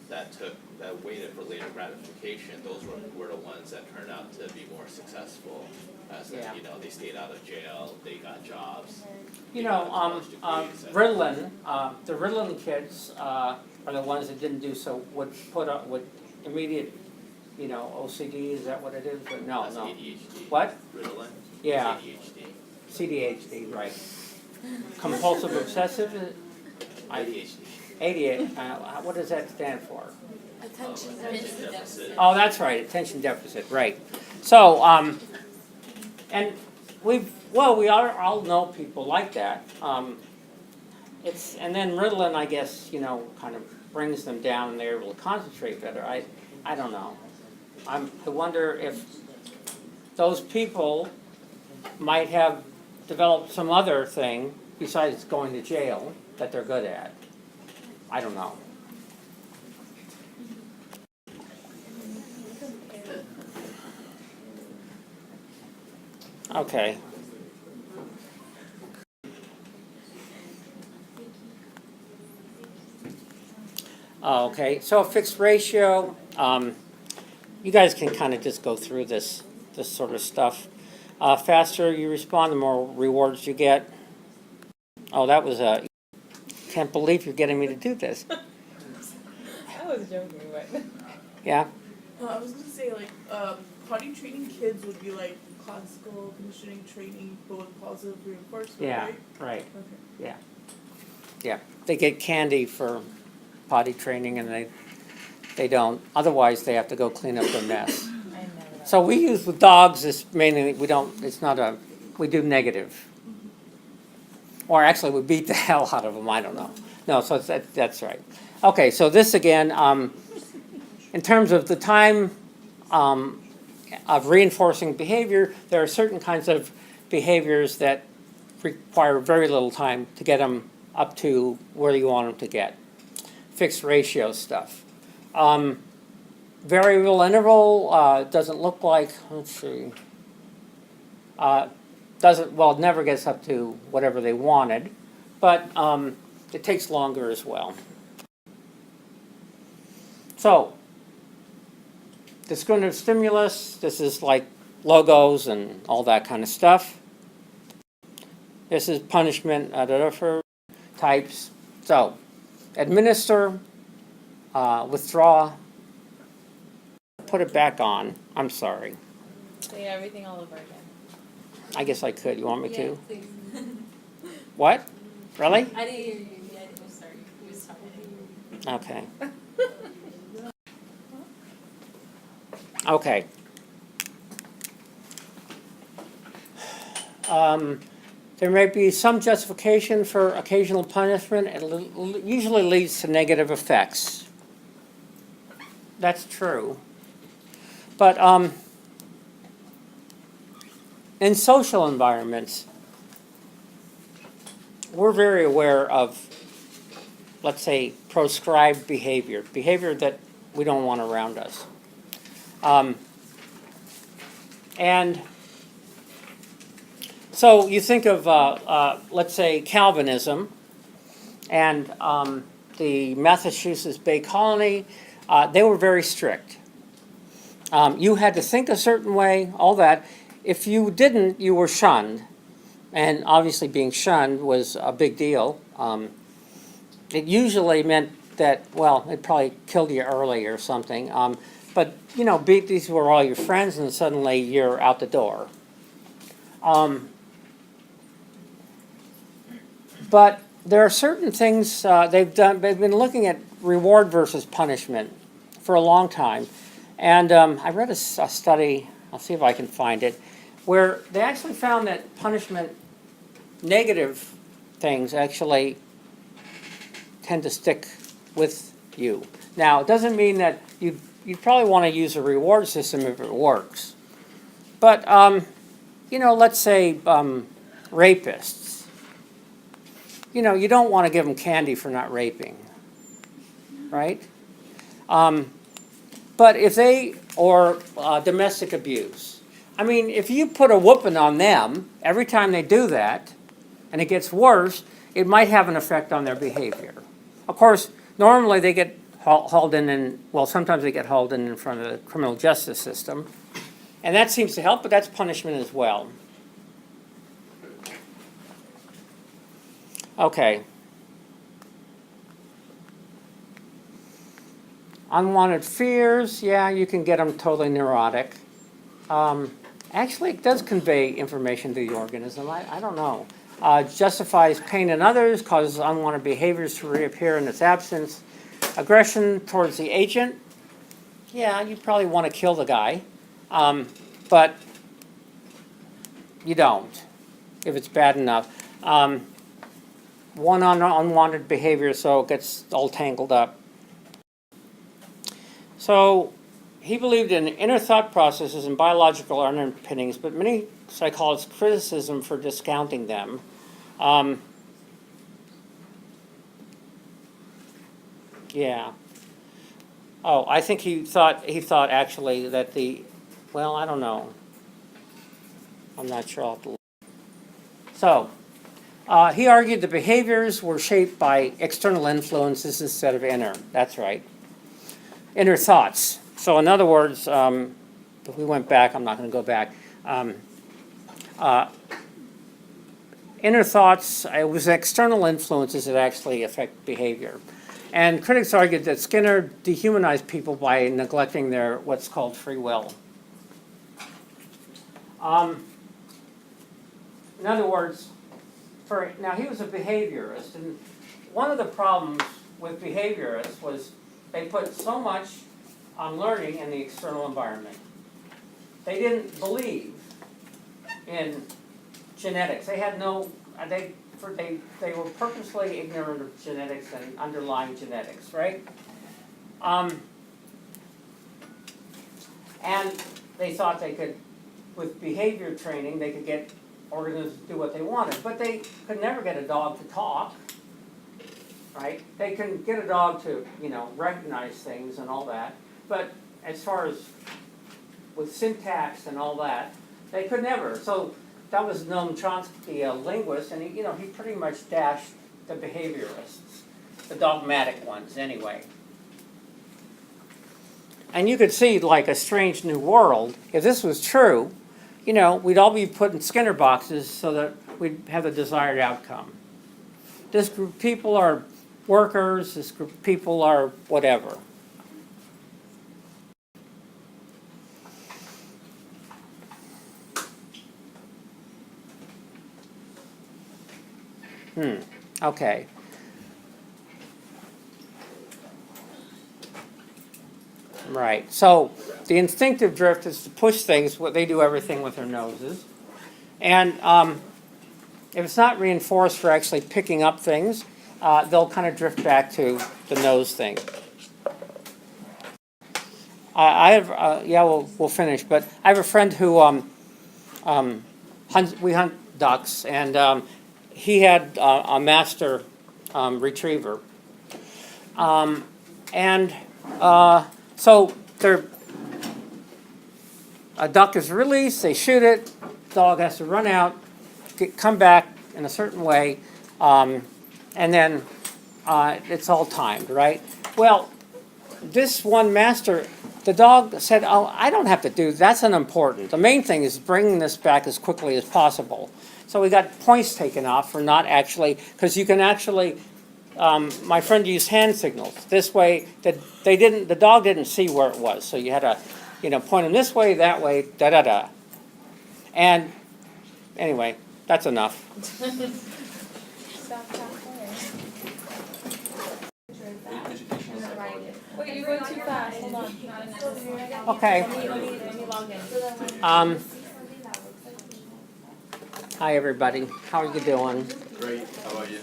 that waited for later gratification, those were the ones that turned out to be more successful. As Yeah. they stayed out of jail, they got jobs. You they know, got college degrees, and- Ritalin, the Ritalin kids are the ones that didn't do so, would put up with immediate, OCD, is that what it is? But no, That's no. ADHD. What? Ritalin? Yeah. ADHD. CDHD, right. Compulsive obsessive, ADHD. ADHD, what does that stand for? Attention Attention deficit. Oh, that's right, attention deficit, right. So, and we all know people like that. And then Ritalin, I guess, kind of brings them down and they're able to concentrate better. I don't know. I wonder if those people might have developed some other thing besides going to jail that they're good at. I don't know. Okay. Okay, so a fixed ratio, you guys can kind of just go through this sort of stuff. Faster you respond, the more rewards you get. Oh, that was can't believe you're getting me to do this. I was joking, but. Yeah? I was gonna say potty training kids would be like classical conditioning training, but with positive reinforcement, Yeah, right? right. Okay. Yeah. They get candy for potty training and they don't. Otherwise, they have to go clean up their mess. I know that. So we use with dogs is mainly, we do negative. Or actually, we beat the hell out of them, I don't know. No, so that's right. Okay, so this again, in terms of the time of reinforcing behavior, there are certain kinds of behaviors that require very little time to get them up to where you want them to get. Fixed ratio stuff. Variable interval doesn't look like, let's see, it never gets up to whatever they wanted, but it takes longer as well. So, discriminative stimulus, this is like logos and all that kind of stuff. This is punishment for types. So, administer, withdraw, put it back on. I'm sorry. Say everything all over again. I guess I could. You want me Yeah, to? please. What? Really? I didn't hear you. Yeah, I'm sorry. He was talking. Okay. Okay. There may be some justification for occasional punishment. It usually leads to negative effects. That's true. But in social environments, we're very aware of, let's say, proscribed behavior that we don't want around us. And so you think of, let's say, Calvinism and the Massachusetts Bay Colony. They were very strict. You had to think a certain way, all that. If you didn't, you were shunned. And obviously being shunned was a big deal. It usually meant that, well, it probably killed you early or something. But, you know, these were all your friends, and suddenly you're out the door. But there are certain things they've been looking at reward versus punishment for a long time. And I read a study, I'll see if I can find it, where they actually found that punishment, negative things actually tend to stick with you. Now, it doesn't mean that you probably want to use a reward system if it works. But, you know, let's say rapists. You know, you don't want to give them candy for not raping, right? But if they, or domestic abuse. I mean, if you put a whooping on them every time they do that, and it gets worse, it might have an effect on their behavior. Of course, normally they get hauled in, well, sometimes they get hauled in front of the criminal justice system. And that seems to help, but that's punishment as well. Okay. Unwanted fears, yeah, you can get them totally neurotic. Actually, it does convey information to the organism. I don't know. Justifies pain in others, causes unwanted behaviors to reappear in its absence. Aggression towards the agent, yeah, you probably want to kill the guy, but you don't if it's bad enough. One on unwanted behavior, so it gets all tangled up. So he believed in inner thought processes and biological underpinnings, but many psychologists criticism for discounting them. Yeah. Oh, I think he thought actually that well, I don't know. I'm not sure. I'll have to look. So, he argued the behaviors were shaped by external influences instead of inner. That's right. Inner thoughts. So in other words, if we went back, I'm not going to go back. Inner thoughts, it was external influences that actually affect behavior. And critics argued that Skinner dehumanized people by neglecting their what's called free will. In other words, now he was a behaviorist, and one of the problems with behaviorists was they put so much on learning in the external environment. They didn't believe in genetics. They had no, they were purposely ignorant of genetics and underlying genetics, right? And they thought they could, with behavior training, they could get organisms to do what they wanted. But they could never get a dog to talk, right? They can get a dog to, recognize things and all that. But as far as with syntax and all that, they could never. So that was Noam Chomsky, a linguist, and he pretty much dashed the behaviorists, the dogmatic ones anyway. And you could see like a strange new world. If this was true, we'd all be put in Skinner boxes so that we'd have the desired outcome. This group of people are workers, this group of people are whatever. Okay. Right. So the instinctive drift is to push things. They do everything with their noses. And if it's not reinforced for actually picking up things, they'll kind of drift back to the nose thing. I have, yeah, we'll finish, but I have a friend who we hunt ducks, and he had a master retriever. So a duck is released, they shoot it, dog has to run out, come back in a certain way, and then it's all timed, right? Well, this one master, the dog said, oh, I don't have to do, that's unimportant. The main thing is bringing this back as quickly as possible. So we got points taken off for not actually, because you can actually, my friend used hand signals. This way, the dog didn't see where it was. So you had to, point him this way, that way, da-da-da. And anyway, that's enough. Wait, you're going too fast. Hold on. Okay. Let me log in. Hi, everybody. How are you doing? Great, how about you?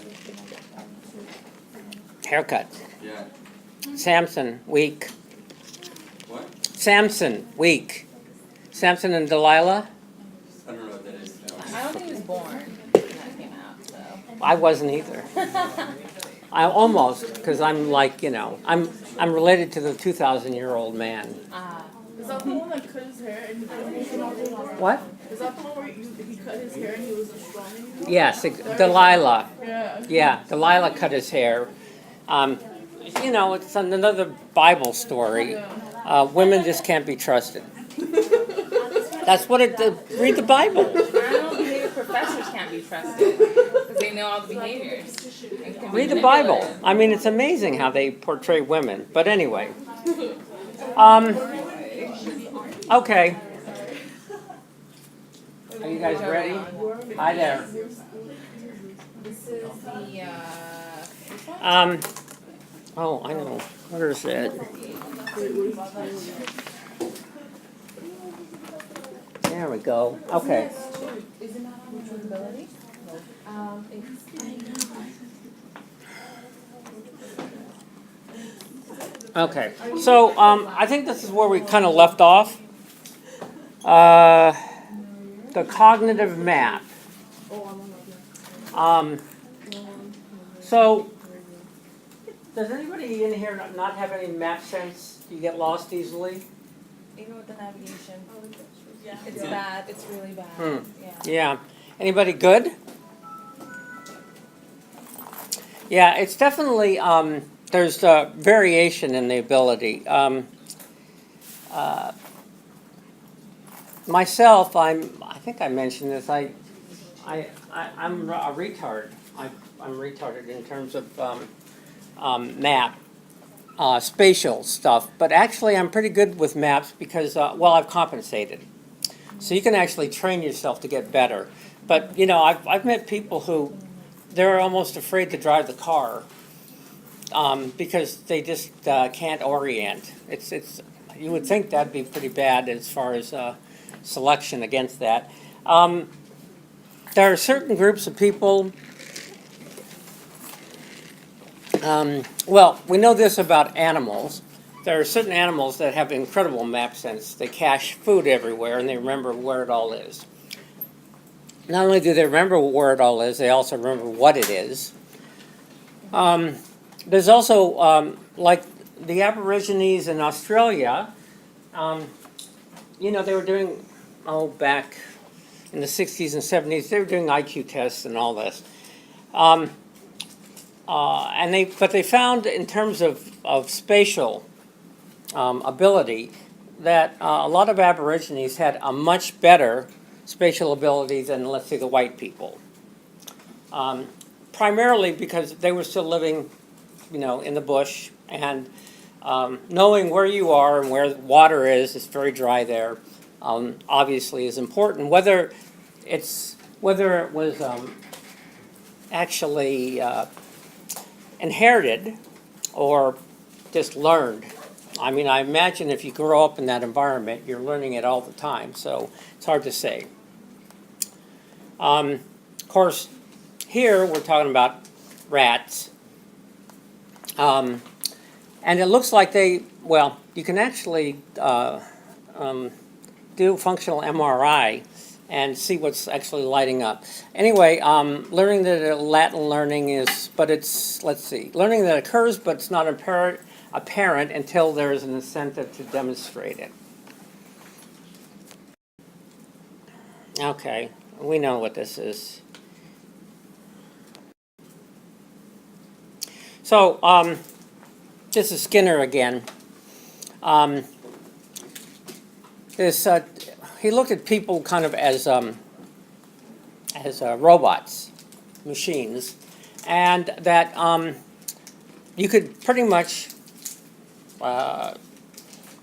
Haircut. Yeah. Samson, weak. What? Samson, weak. Samson and Delilah? I don't know what that is. I don't think he was born when that came out, so. I wasn't either. I almost, because I'm like, I'm related to the 2,000-year-old man. Is that the one that cut his hair and What? Is that the one where he cut his hair and he was strong? Yes, Delilah. Yeah. Yeah, Delilah cut his hair. It's another Bible story. Women just can't be trusted. That's what it. Read the Bible. I don't know, behavior professors can't be trusted because they know all the behaviors. Read the Bible. I mean, it's amazing how they portray women. But anyway. Okay. Are you guys ready? Hi there. This is the, Oh, I know. Where is it? There we go. Okay. is it not on retrievability? Okay. So I think this is where we kind of left off. The cognitive map. So, does anybody in here not have any map sense? Do you get lost easily? Even with the navigation. It's bad. It's really bad. Yeah. Anybody good? Yeah, it's definitely, there's variation in the ability. Myself, I think I mentioned this, I'm a retard. I'm retarded in terms of map, spatial stuff. But actually, I'm pretty good with maps because, I've compensated. So you can actually train yourself to get better. But, I've met people who, they're almost afraid to drive the car because they just can't orient. It's you would think that'd be pretty bad as far as selection against that. There are certain groups of people. We know this about animals. There are certain animals that have incredible map sense. They cache food everywhere and they remember where it all is. Not only do they remember where it all is, they also remember what it is. There's also, like the Aborigines in Australia, they were doing, back in the 60s and 70s, they were doing IQ tests and all this. But they found in terms of spatial ability that a lot of Aborigines had a much better spatial ability than, let's say, the white people. Primarily because they were still living, in the bush, and knowing where you are and where the water is, it's very dry there, obviously is important. Whether it was actually inherited or just learned. I mean, I imagine if you grow up in that environment, you're learning it all the time, so it's hard to say. Of course, here we're talking about rats. And it looks like you can actually do functional MRI and see what's actually lighting up. Anyway, learning that Latin learning is, learning that occurs, but it's not apparent until there is an incentive to demonstrate it. Okay, we know what this is. So, this is Skinner again. He looked at people kind of as robots, machines, and that you could pretty much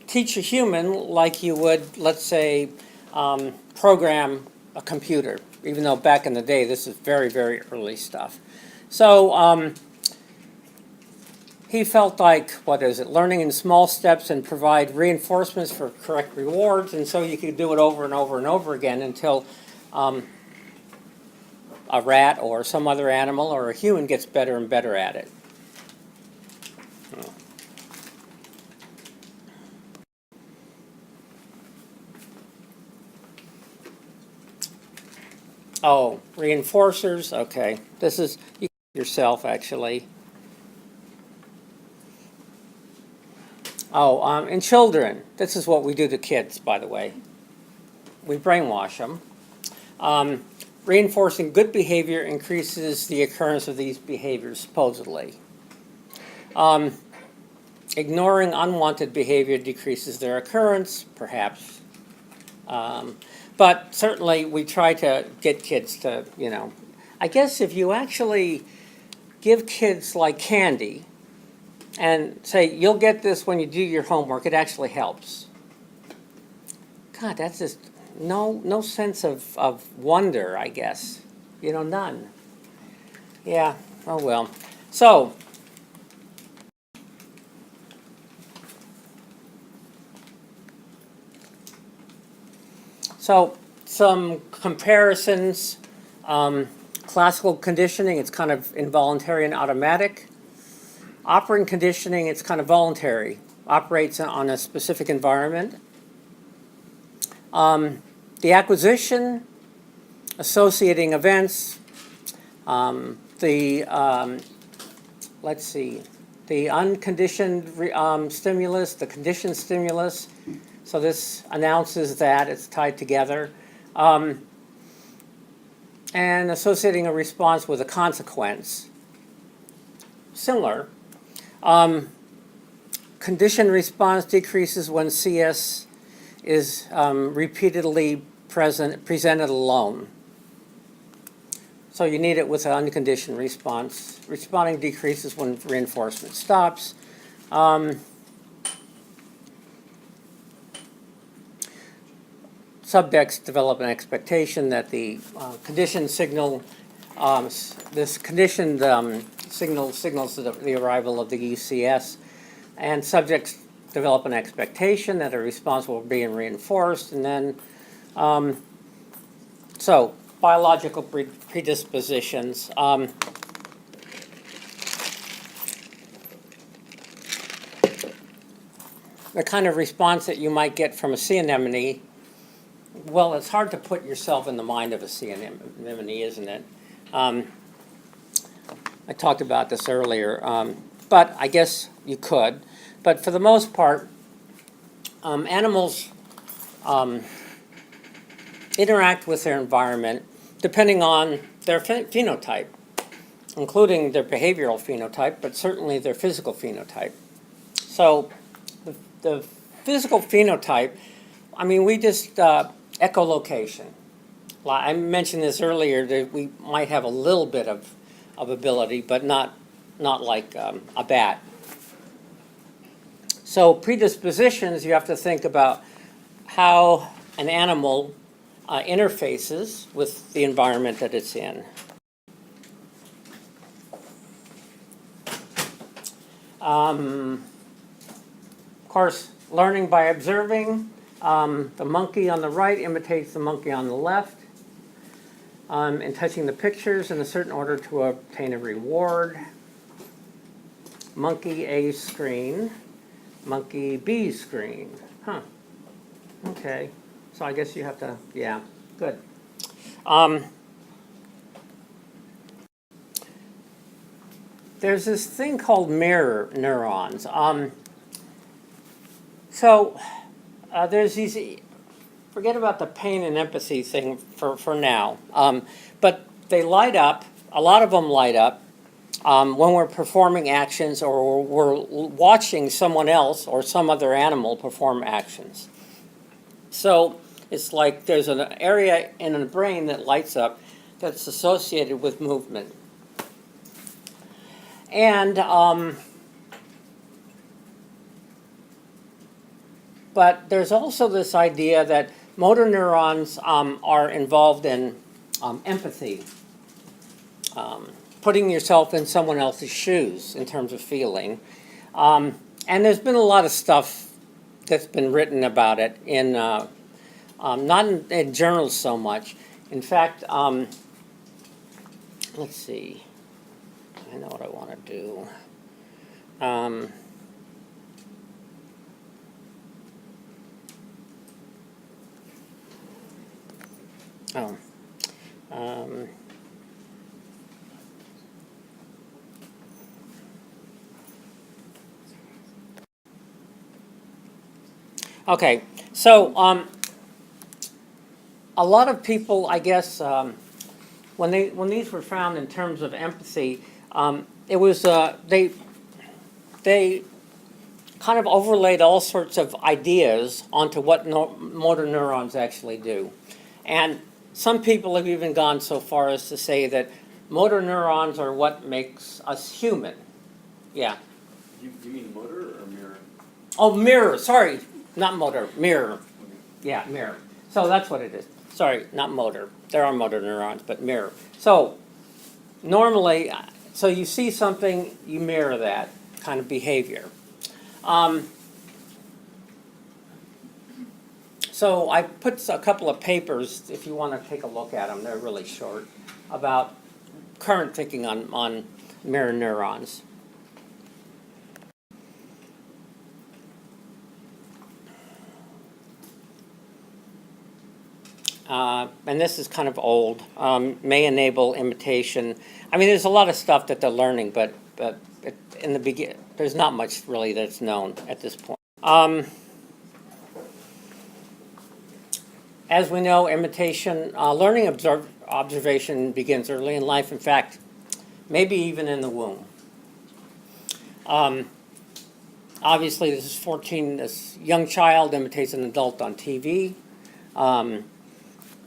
teach a human like you would, let's say, program a computer, even though back in the day this is very, very early stuff. So he felt like, learning in small steps and provide reinforcements for correct rewards, and so you could do it over and over and over again until a rat or some other animal or a human gets better and better at it. Oh, reinforcers, okay. This is yourself, actually. Oh, in children, this is what we do to kids, by the way. We brainwash them. Reinforcing good behavior increases the occurrence of these behaviors, supposedly. Ignoring unwanted behavior decreases their occurrence, perhaps. But certainly we try to get kids to, I guess if you actually give kids like candy and say, you'll get this when you do your homework, it actually helps. God, that's just no sense of wonder, I guess. None. Yeah, oh well. So, some comparisons. Classical conditioning, it's kind of involuntary and automatic. Operant conditioning, it's kind of voluntary. Operates on a specific environment. The acquisition, associating events, the unconditioned stimulus, the conditioned stimulus. So this announces that it's tied together. And associating a response with a consequence. Similar. Conditioned response decreases when CS is repeatedly presented alone. So you need it with an unconditioned response. Responding decreases when reinforcement stops. Subjects develop an expectation that the conditioned signal, this conditioned signals the arrival of the ECS, and subjects develop an expectation that a response will be reinforced, and then, so biological predispositions. The kind of response that you might get from a sea anemone. Well, it's hard to put yourself in the mind of a sea anemone, isn't it? I talked about this earlier, but I guess you could. But for the most part, animals interact with their environment depending on their phenotype, including their behavioral phenotype, but certainly their physical phenotype. So the physical phenotype, we just echolocation. I mentioned this earlier that we might have a little bit of ability, but not like a bat. So predispositions, you have to think about how an animal interfaces with the environment that it's in. Of course, learning by observing. The monkey on the right imitates the monkey on the left. in touching the pictures in a certain order to obtain a reward. Monkey A screen, monkey B screen. Huh. Okay. So I guess you have to, yeah, good. There's this thing called mirror neurons. There's these, forget about the pain and empathy thing for now. But they light up, a lot of them light up when we're performing actions or we're watching someone else or some other animal perform actions. So it's like there's an area in the brain that lights up that's associated with movement. And, but there's also this idea that motor neurons are involved in empathy, putting yourself in someone else's shoes in terms of feeling. And there's been a lot of stuff that's been written about it in, not in journals so much. In fact, let's see. I know what I want to do. Okay, so a lot of people, I guess, when these were found in terms of empathy, it was they kind of overlaid all sorts of ideas onto what motor neurons actually do, and some people have even gone so far as to say that motor neurons are what makes us human. Yeah. You mean motor or mirror? Oh, mirror. Sorry, not motor. Mirror. Yeah, mirror. So that's what it is. Sorry, not motor. There are motor neurons, but mirror. So normally, so you see something, you mirror that kind of behavior. So I put a couple of papers, if you want to take a look at them, they're really short, about current thinking on mirror neurons. And this is kind of old, may enable imitation. I mean, there's a lot of stuff that they're learning, but in the beginning, there's not much really that's known at this point. As we know, imitation, learning observation begins early in life. In fact, maybe even in the womb. Obviously, this young child imitates an adult on TV.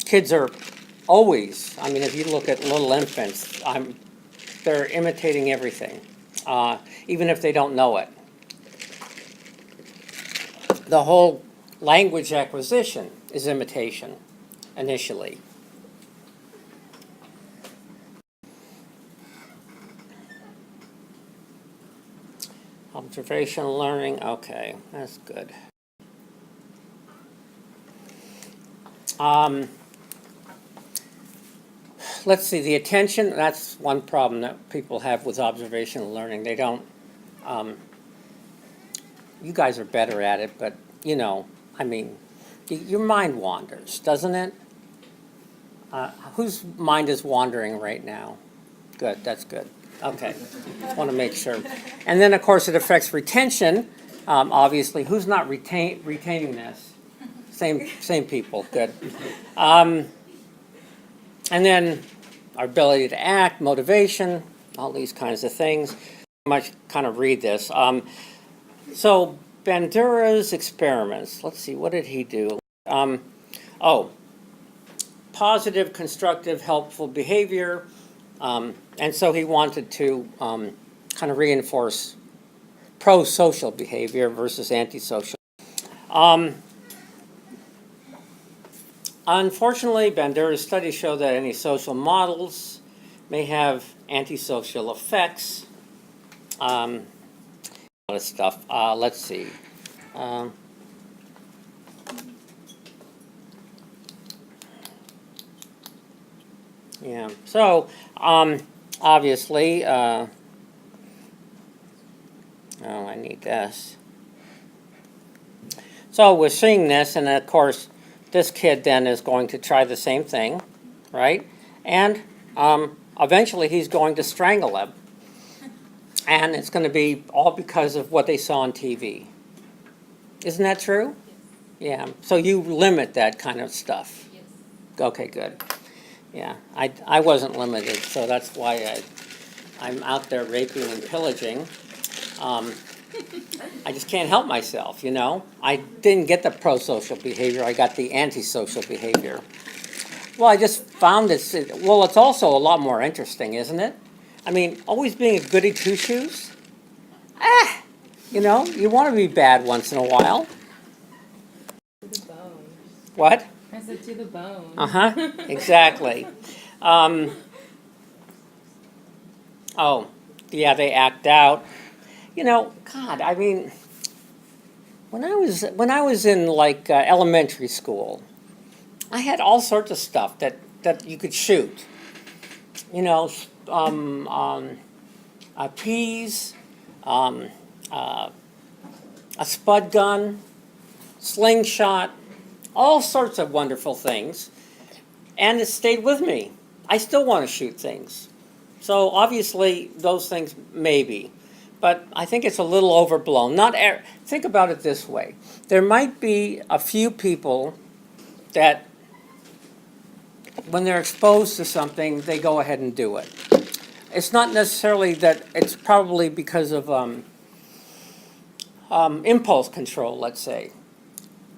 Kids are always, I mean, if you look at little infants, they're imitating everything, even if they don't know it. The whole language acquisition is imitation, initially. Observational learning, okay, that's good. Let's see, the attention, that's one problem that people have with observational learning. They don't, you guys are better at it, but, you know, I mean, your mind wanders, doesn't it? Whose mind is wandering right now? Good, that's good. Okay, want to make sure. And then, of course, it affects retention. Obviously, who's not retaining this? Same people, good. And then our ability to act, motivation, all these kinds of things. I might kind of read this. So Bandura's experiments, let's see, what did he do? Positive, constructive, helpful behavior. And so he wanted to kind of reinforce pro-social behavior versus antisocial. Unfortunately, Bandura's studies show that any social models may have antisocial effects. A lot of stuff. Let's see. Yeah. So, obviously, oh, I need this. So we're seeing this, and of course, this kid then is going to try the same thing, right? And eventually he's going to strangle him. And it's going to be all because of what they saw on TV. Isn't that true? Yeah. So you limit that kind of stuff. Yes. Okay, good. Yeah, I wasn't limited, so that's why I'm out there raping and pillaging. I just can't help myself, you know? I didn't get the pro-social behavior, I got the anti-social behavior. Well, I just found it's also a lot more interesting, isn't it? I mean, always being a goody two-shoes? You know, you want to be bad once in a while. To the bone. What? I said to the bone. Uh-huh, exactly. Oh, yeah, they act out. You know, God, I mean, when I was in like elementary school, I had all sorts of stuff that you could shoot. You know, peas, a spud gun, slingshot, all sorts of wonderful things, and it stayed with me. I still want to shoot things. So obviously those things maybe, but I think it's a little overblown. Think about it this way. There might be a few people that when they're exposed to something, they go ahead and do it. It's not necessarily that, it's probably because of impulse control, let's say,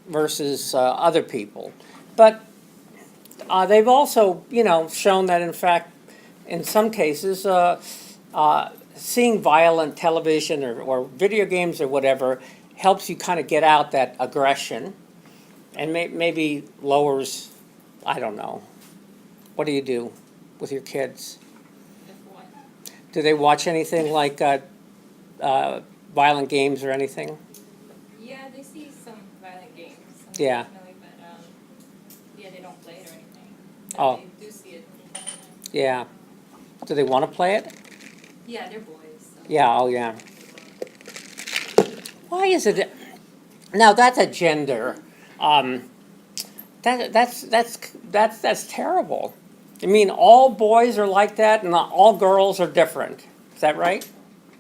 versus other people. But they've also, you know, shown that in fact, in some cases, seeing violent television or video games or whatever helps you kind of get out that aggression and maybe lowers, I don't know. What do you do with your kids? Do they watch anything like violent games or anything? Yeah, they see some violent games. Yeah. But yeah, they don't play it or anything. But Oh. they do see it. Yeah. Do they want to play it? Yeah, they're boys. So. Yeah, oh yeah. Why is it? Now that's a gender. That's terrible. I mean, all boys are like that, and all girls are different. Is that right?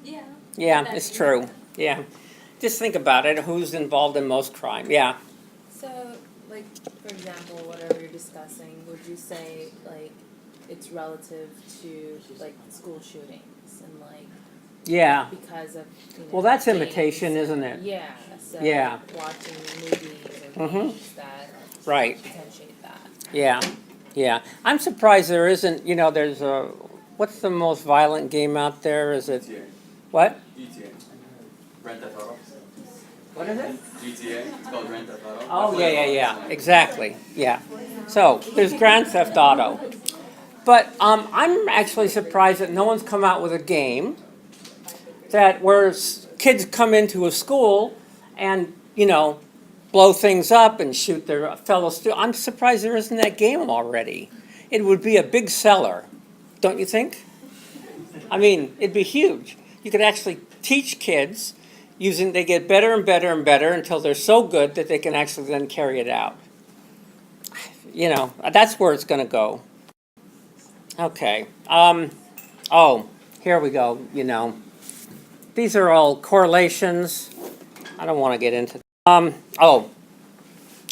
Yeah. Yeah, it's true. Yeah. Just think about it. Who's involved in most crime? Yeah. So, like, for example, whatever you're discussing, would you say, like, it's relative to, like, school shootings and, like, Yeah. because of, you know, Well, that's gangs. imitation, isn't it? Yeah, so Yeah. watching movies or things that Right. potentiate that. Yeah. Yeah. I'm surprised there isn't, you know, there's what's the most violent game out there? Is it, GTA. what? GTA. Grand Theft Auto. What is it? GTA. It's called Grand Theft Auto. Oh, yeah. Exactly. Yeah. So there's Grand Theft Auto. But I'm actually surprised that no one's come out with a game that where kids come into a school and, you know, blow things up and shoot their fellow students. I'm surprised there isn't that game already. It would be a big seller, don't you think? I mean, it'd be huge. You could actually teach kids they get better and better and better until they're so good that they can actually then carry it out. You know, that's where it's going to go. Okay. Oh, here we go, you know. These are all correlations. I don't want to get into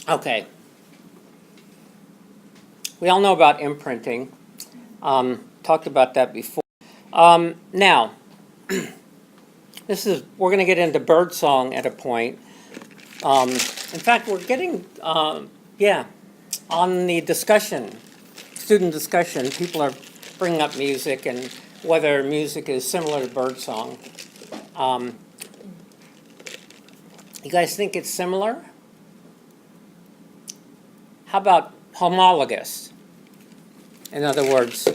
okay. We all know about imprinting. Talked about that before. Now, we're going to get into birdsong at a point. In fact, we're getting, on the discussion, student discussion, people are bringing up music and whether music is similar to birdsong. You guys think it's similar? How about homologous? In other words,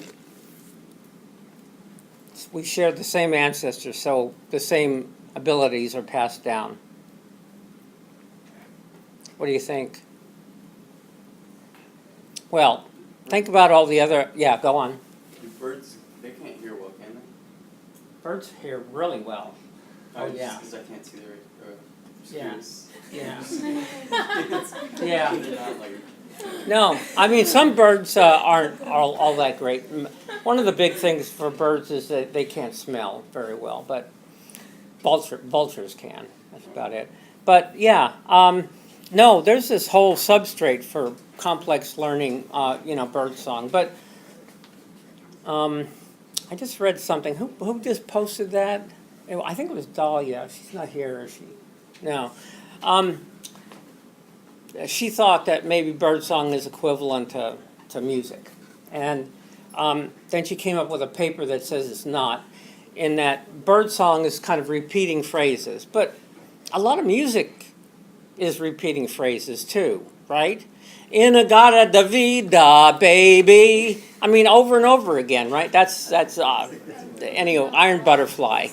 we share the same ancestors, so the same abilities are passed down. What do you think? Well, Think about all the other, yeah, go on. Do birds, they can't hear well, can they? Birds hear really well. Oh, yeah. Because I can't see their Yeah. ears. Yeah. Yeah. Yeah. No, I mean, some birds aren't all that great. One of the big things for birds is that they can't smell very well, but vultures can. That's about it. But yeah, no, there's this whole substrate for complex learning, bird song. But I just read something. Who just posted that? I think it was Dahlia. She's not here, is she? No. She thought that maybe birdsong is equivalent to music. And then she came up with a paper that says it's not, in that birdsong is kind of repeating phrases. But a lot of music is repeating phrases too, right? Inagata Davida, baby. I mean, over and over again, right? That's anyway, Iron Butterfly.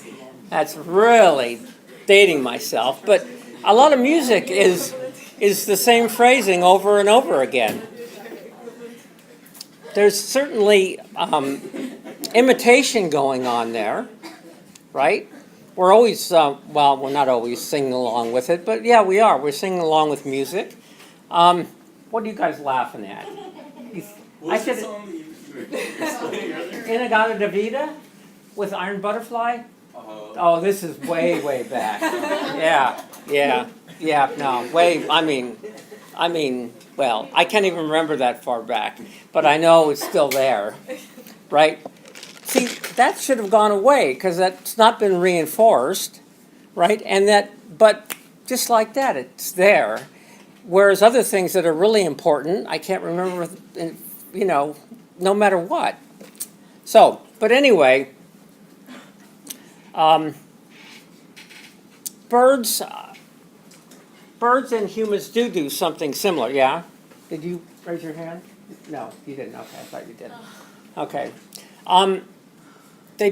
That's really dating myself. But a lot of music is the same phrasing over and over again. There's certainly imitation going on there, right? We're always, we're not always singing along with it, but yeah, we are. We're singing along with music. What are you guys laughing at? I said Inagata Davida with Iron Butterfly? Oh, this is way, way back. Yeah, no, well, I can't even remember that far back, but I know it's still there, right? See, that should have gone away because that's not been reinforced, right? But just like that, it's there. Whereas other things that are really important, I can't remember, no matter what. So, but anyway, birds and humans do something similar, yeah? Did you raise your hand? No, you didn't. Okay, I thought you did. Okay. They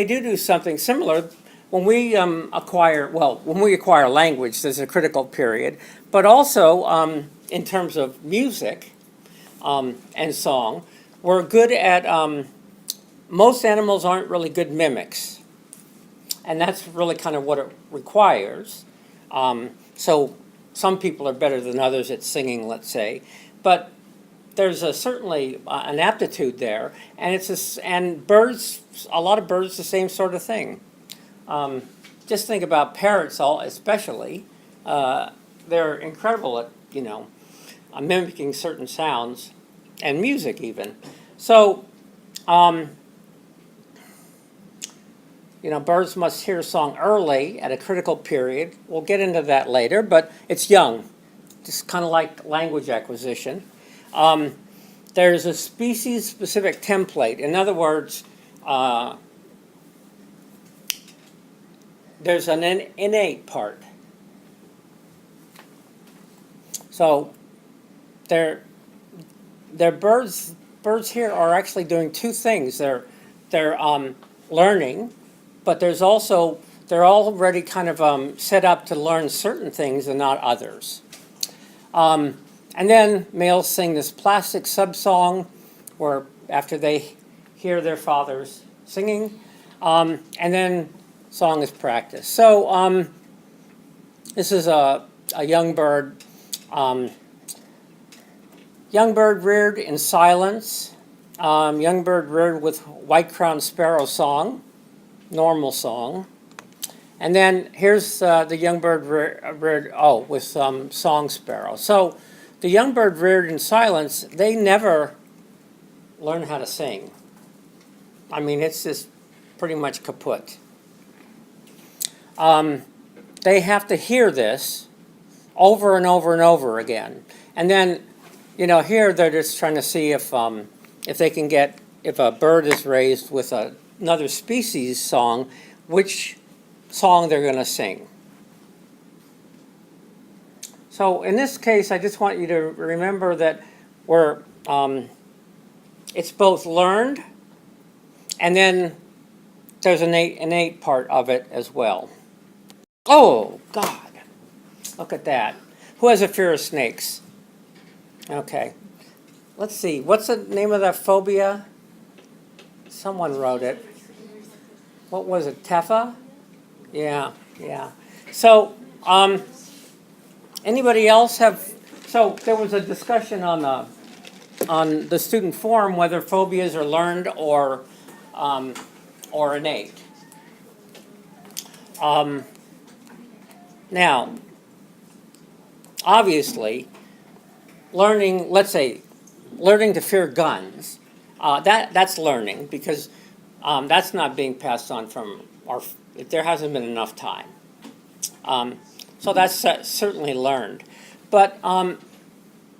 do something similar. When we acquire language, there's a critical period. But also, in terms of music and song, we're good at, most animals aren't really good mimics. And that's really kind of what it requires. So some people are better than others at singing, let's say. But there's certainly an aptitude there. And birds, a lot of birds, the same sort of thing. Just think about parrots, especially. They're incredible at, mimicking certain sounds and music even. So, birds must hear a song early at a critical period. We'll get into that later, but it's young, just kind of like language acquisition. There's a species-specific template. In other words, there's an innate part. So, birds here are actually doing two things. They're learning, but there's also, they're already kind of set up to learn certain things and not others. And then males sing this plastic sub-song where after they hear their fathers singing, and then song is practiced. So this is a young bird. Young bird reared in silence. Young bird reared with white-crowned sparrow song, normal song. And then here's the young bird reared, with song sparrow. So the young bird reared in silence, they never learn how to sing. I mean, it's just pretty much kaput. They have to hear this over and over and over again. And then, here they're just trying to see if they can get, if a bird is raised with another species song, which song they're going to sing. So in this case, I just want you to remember that it's both learned and then there's an innate part of it as well. Oh, God. Look at that. Who has a fear of snakes? Okay. let's see, what's the name of that phobia? Someone wrote it. What was it, Tefa? Yeah, yeah. So, anybody else have, so there was a discussion on the student forum whether phobias are learned or innate. Now, obviously, learning, let's say, learning to fear guns, that's learning because that's not being passed on from there hasn't been enough time. So that's certainly learned. But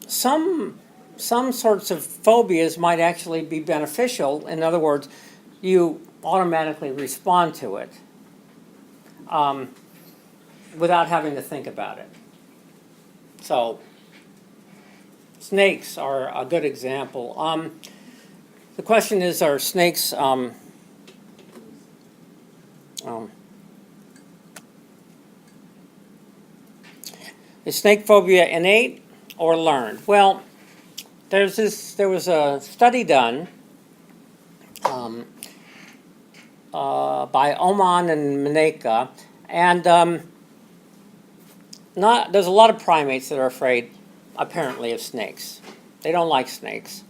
some sorts of phobias might actually be beneficial. In other words, you automatically respond to it without having to think about it. So snakes are a good example. The question is, are snakes is snake phobia innate or learned? Well, there was a study done by Oman and Maneka, and there's a lot of primates that are afraid, apparently, of snakes. They don't like snakes.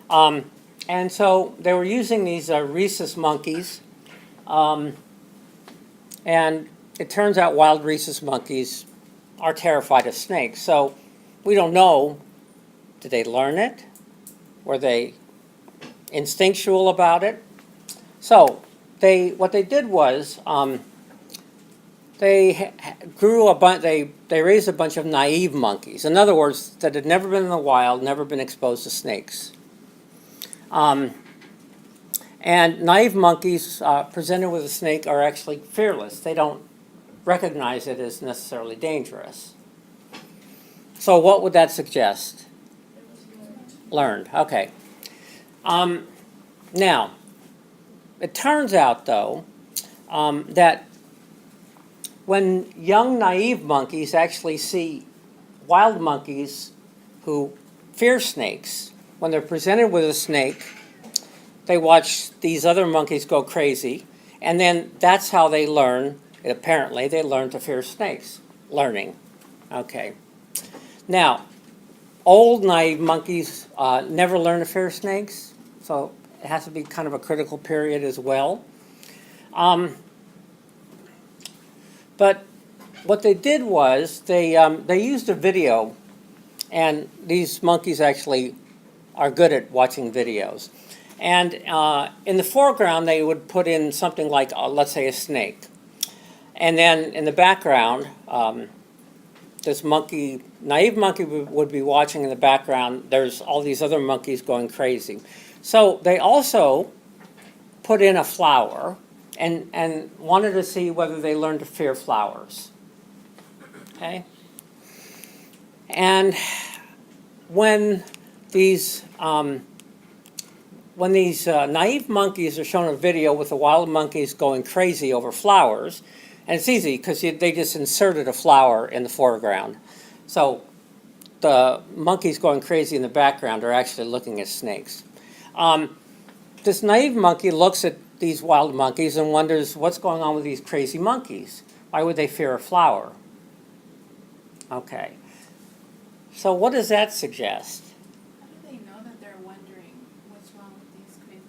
And so they were using these rhesus monkeys, and it turns out wild rhesus monkeys are terrified of snakes. So we don't know, did they learn it? Were they instinctual about it? So what they did was they raised a bunch of naive monkeys. In other words, that had never been in the wild, never been exposed to snakes. And naive monkeys presented with a snake are actually fearless. They don't recognize it as necessarily dangerous. So what would that suggest? Learned. Okay. Now, it turns out, though, that when young naive monkeys actually see wild monkeys who fear snakes, when they're presented with a snake, they watch these other monkeys go crazy, and then that's how they learn. Apparently, they learn to fear snakes. Learning. Okay. Now, old naive monkeys never learn to fear snakes, so it has to be kind of a critical period as well. But what they did was they used a video, and these monkeys actually are good at watching videos. And in the foreground, they would put in something like, let's say, a snake. And then in the background, this naive monkey would be watching in the background. There's all these other monkeys going crazy. So they also put in a flower and wanted to see whether they learned to fear flowers. Okay? And when these naive monkeys are shown a video with the wild monkeys going crazy over flowers, and it's easy because they just inserted a flower in the foreground. So the monkeys going crazy in the background are actually looking at snakes. This naive monkey looks at these wild monkeys and wonders what's going on with these crazy monkeys. Why would they fear a flower? Okay. So what does that suggest? How do they know that they're wondering what's wrong with these crazy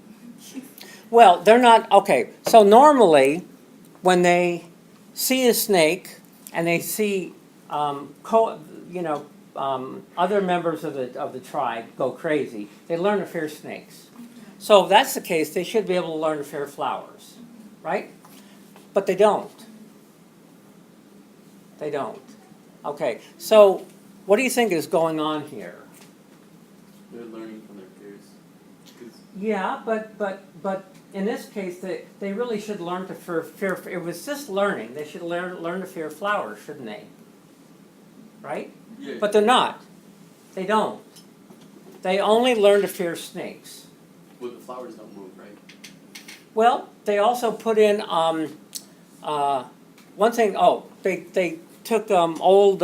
monkeys? Well, they're not, okay, so normally when they see a snake and they see other members of the tribe go crazy, they learn to fear snakes. So if that's the case, they should be able to learn to fear flowers, right? But they don't. They don't. Okay, so what do you think is going on here? They're learning from their peers. Yeah, but in this case, they really should learn to fear. It was just learning. They should learn to fear flowers, shouldn't they? Right? Yeah. But they're not. They don't. They only learn to fear snakes. Well, the flowers don't move, right? Well, they also put in one thing. Oh, they took old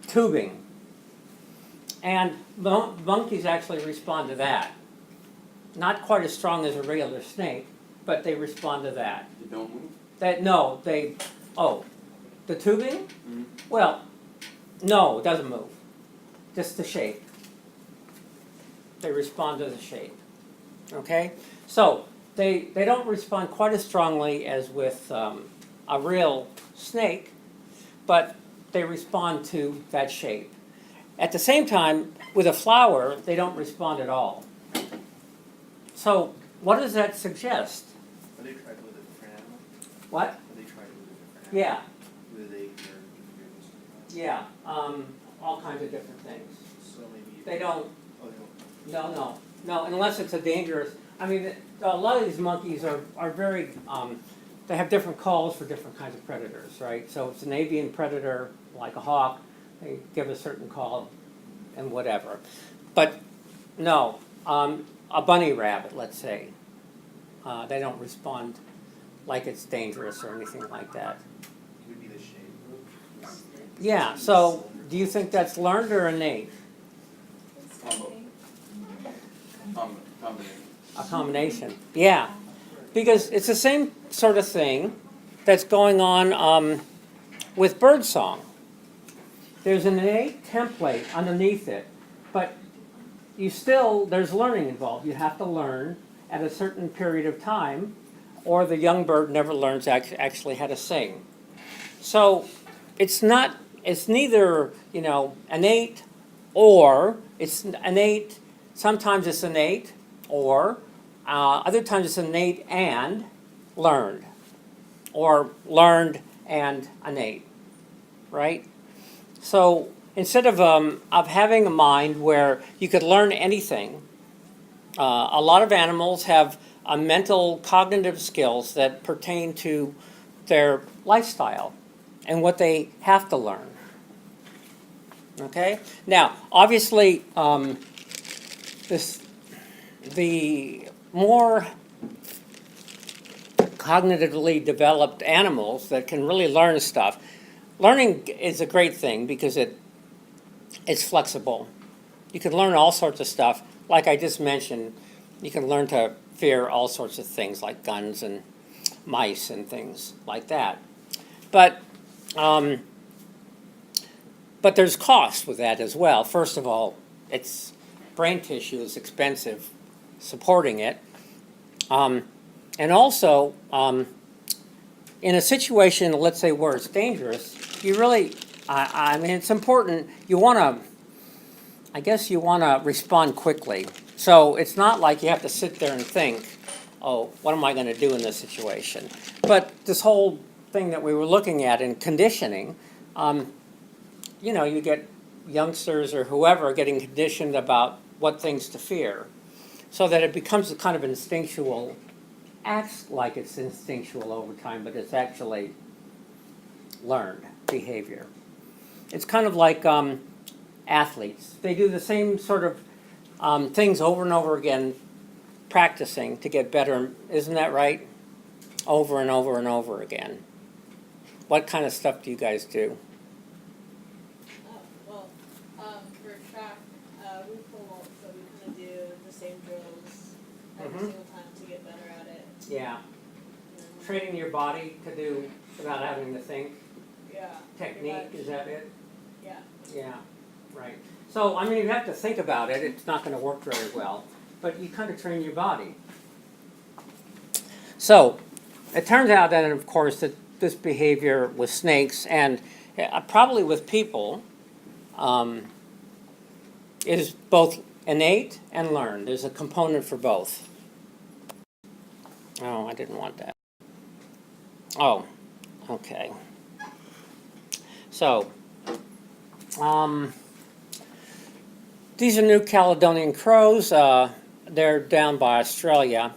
tubing And monkeys actually respond to that. Not quite as strong as a regular snake, but they respond to that. They don't move? The tubing? Mm-hmm. Well, no, it doesn't move. Just the shape. They respond to the shape. Okay? So, they don't respond quite as strongly as with a real snake, but they respond to that shape. At the same time, with a flower, they don't respond at all. So, what does that suggest? Are they tried with a different animal? What? Are they tried with a different animal? Yeah, Do they learn behaviors? yeah, all kinds of different things. So maybe. They don't, Oh, they don't. no, unless it's a dangerous, I mean, a lot of these monkeys are very, they have different calls for different kinds of predators, right? So if it's an avian predator, like a hawk, they give a certain call and whatever. But no, a bunny rabbit, let's say, they don't respond like it's dangerous or anything like that. It would be the shape. Yeah, so do you think that's learned or innate? Combination. A combination, yeah. Because it's the same sort of thing that's going on with birdsong. There's an innate template underneath it, but there's learning involved. You have to learn at a certain period of time, or the young bird never learns actually how to sing. So it's neither, innate or it's innate. Sometimes it's innate, or other times it's innate and learned, or learned and innate, right? So instead of having a mind where you could learn anything, a lot of animals have mental cognitive skills that pertain to their lifestyle and what they have to learn. Okay? Now, obviously, the more cognitively developed animals that can really learn stuff, learning is a great thing because it's flexible. You can learn all sorts of stuff. Like I just mentioned, you can learn to fear all sorts of things like guns and mice and things like that. But there's cost with that as well. First of all, it's brain tissue is expensive supporting it. And also, in a situation, let's say, where it's dangerous, you really, I mean, it's important, you want to respond quickly. So it's not like you have to sit there and think, oh, what am I going to do in this situation? But this whole thing that we were looking at in conditioning, you get youngsters or whoever getting conditioned about what things to fear, so that it becomes a kind of instinctual, acts like it's instinctual over time, but it's actually learned behavior. It's kind of like athletes. They do the same sort of things over and over again, practicing to get better. Isn't that right? Over and over and over again. What kind of stuff do you guys do? For track, we pull, so we kind of do the same drills every Mhm. single time to get better at it. Yeah. Training your body to do without having to think. Yeah. Technique, is that it? Yeah. Yeah, right. So, I mean, you have to think about it. It's not going to work very well. But you kind of train your body. So, it turns out that, of course, that this behavior with snakes and probably with people is both innate and learned. There's a component for both. Oh, I didn't want that. Oh, okay. So, these are New Caledonian crows. They're down by Australia.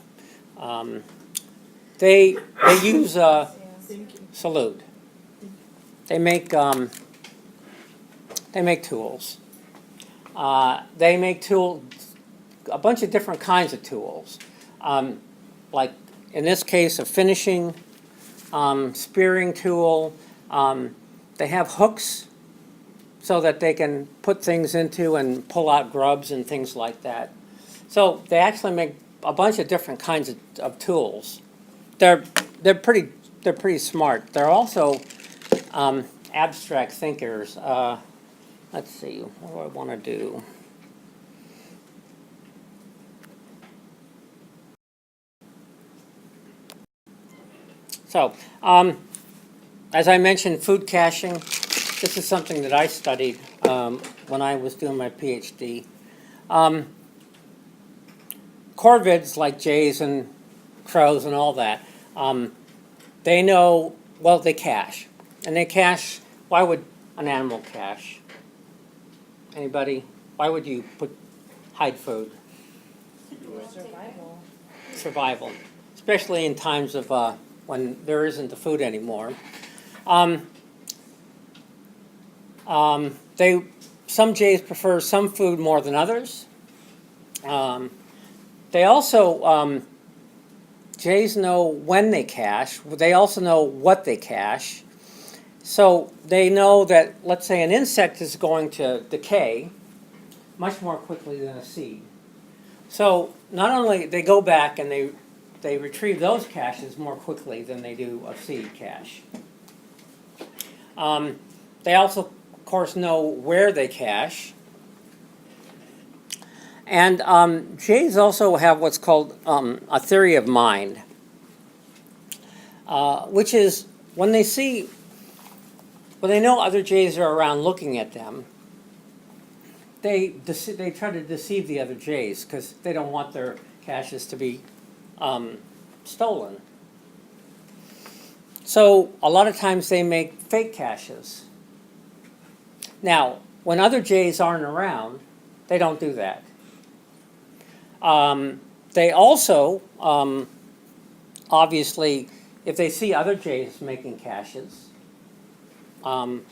They use salute. They make tools. They make a bunch of different kinds of tools. Like in this case, a finishing spearing tool. They have hooks so that they can put things into and pull out grubs and things like that. So they actually make a bunch of different kinds of tools. They're pretty smart. They're also abstract thinkers. Let's see, what do I want to do? So, as I mentioned, food caching. This is something that I studied when I was doing my PhD. Corvids, like jays and crows and all that, they know, well, they cache. And they cache, why would an animal cache? Anybody? Why would you hide food? Survival. Survival, especially in times of when there isn't the food anymore. Some jays prefer some food more than others. They also, jays know when they cache. They also know what they cache. So they know that, let's say, an insect is going to decay much more quickly than a seed. So not only they go back and they retrieve those caches more quickly than they do a seed cache. They also, of course, know where they cache. And jays also have what's called a theory of mind, which is when they know other jays are around looking at them, they try to deceive the other jays because they don't want their caches to be stolen. So a lot of times they make fake caches. Now, when other jays aren't around, they don't do that. They also, obviously, if they see other jays making caches,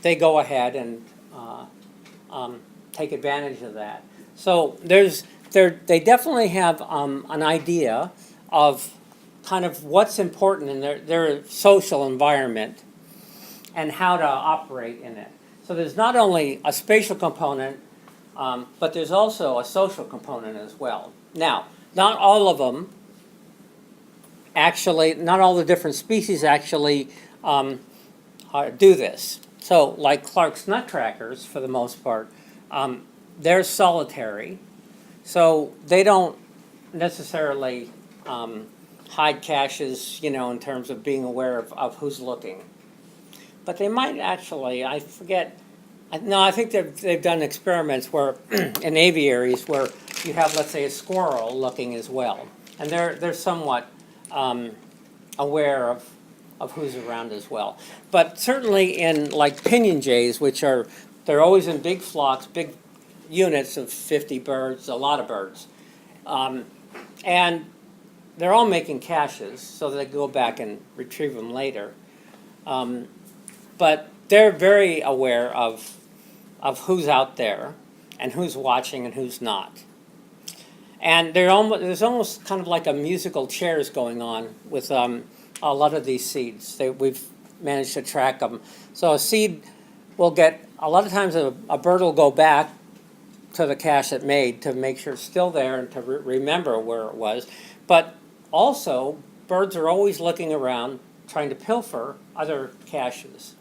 they go ahead and take advantage of that. So they definitely have an idea of kind of what's important in their social environment and how to operate in it. So there's not only a spatial component, but there's also a social component as well. Now, not all of them actually, not all the different species actually do this. So like Clark's nutcrackers, for the most part, they're solitary. So they don't necessarily hide caches, in terms of being aware of who's looking. But they might actually, I forget, no, I think they've done experiments where, in aviaries, where you have, let's say, a squirrel looking as well. And they're somewhat aware of who's around as well. But certainly in like pinion jays, they're always in big flocks, big units of 50 birds, a lot of birds. And they're all making caches, so they go back and retrieve them later. But they're very aware of who's out there and who's watching and who's not. And there's almost kind of like a musical chairs going on with a lot of these seeds. We've managed to track them. So a seed will get, a lot of times a bird will go back to the cache it made to make sure it's still there and to remember where it was. But also, birds are always looking around trying to pilfer other caches.